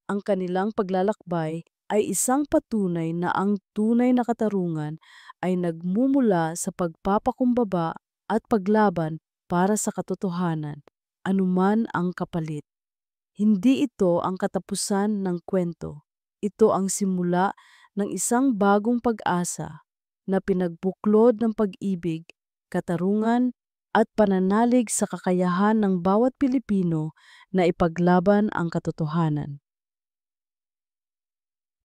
Ang kanilang paglalakbay ay isang patunay na ang tunay na katarungan ay nagmumula sa pagpapakumbaba at paglaban para sa katotohanan, anuman ang kapalit. Hindi ito ang katapusan ng kwento. Ito ang simula ng isang bagong pag-asa na pinagbuklod ng pag-ibig, katarungan, at pananalig sa kakayahan ng bawat Pilipino na ipaglaban ang katotohanan.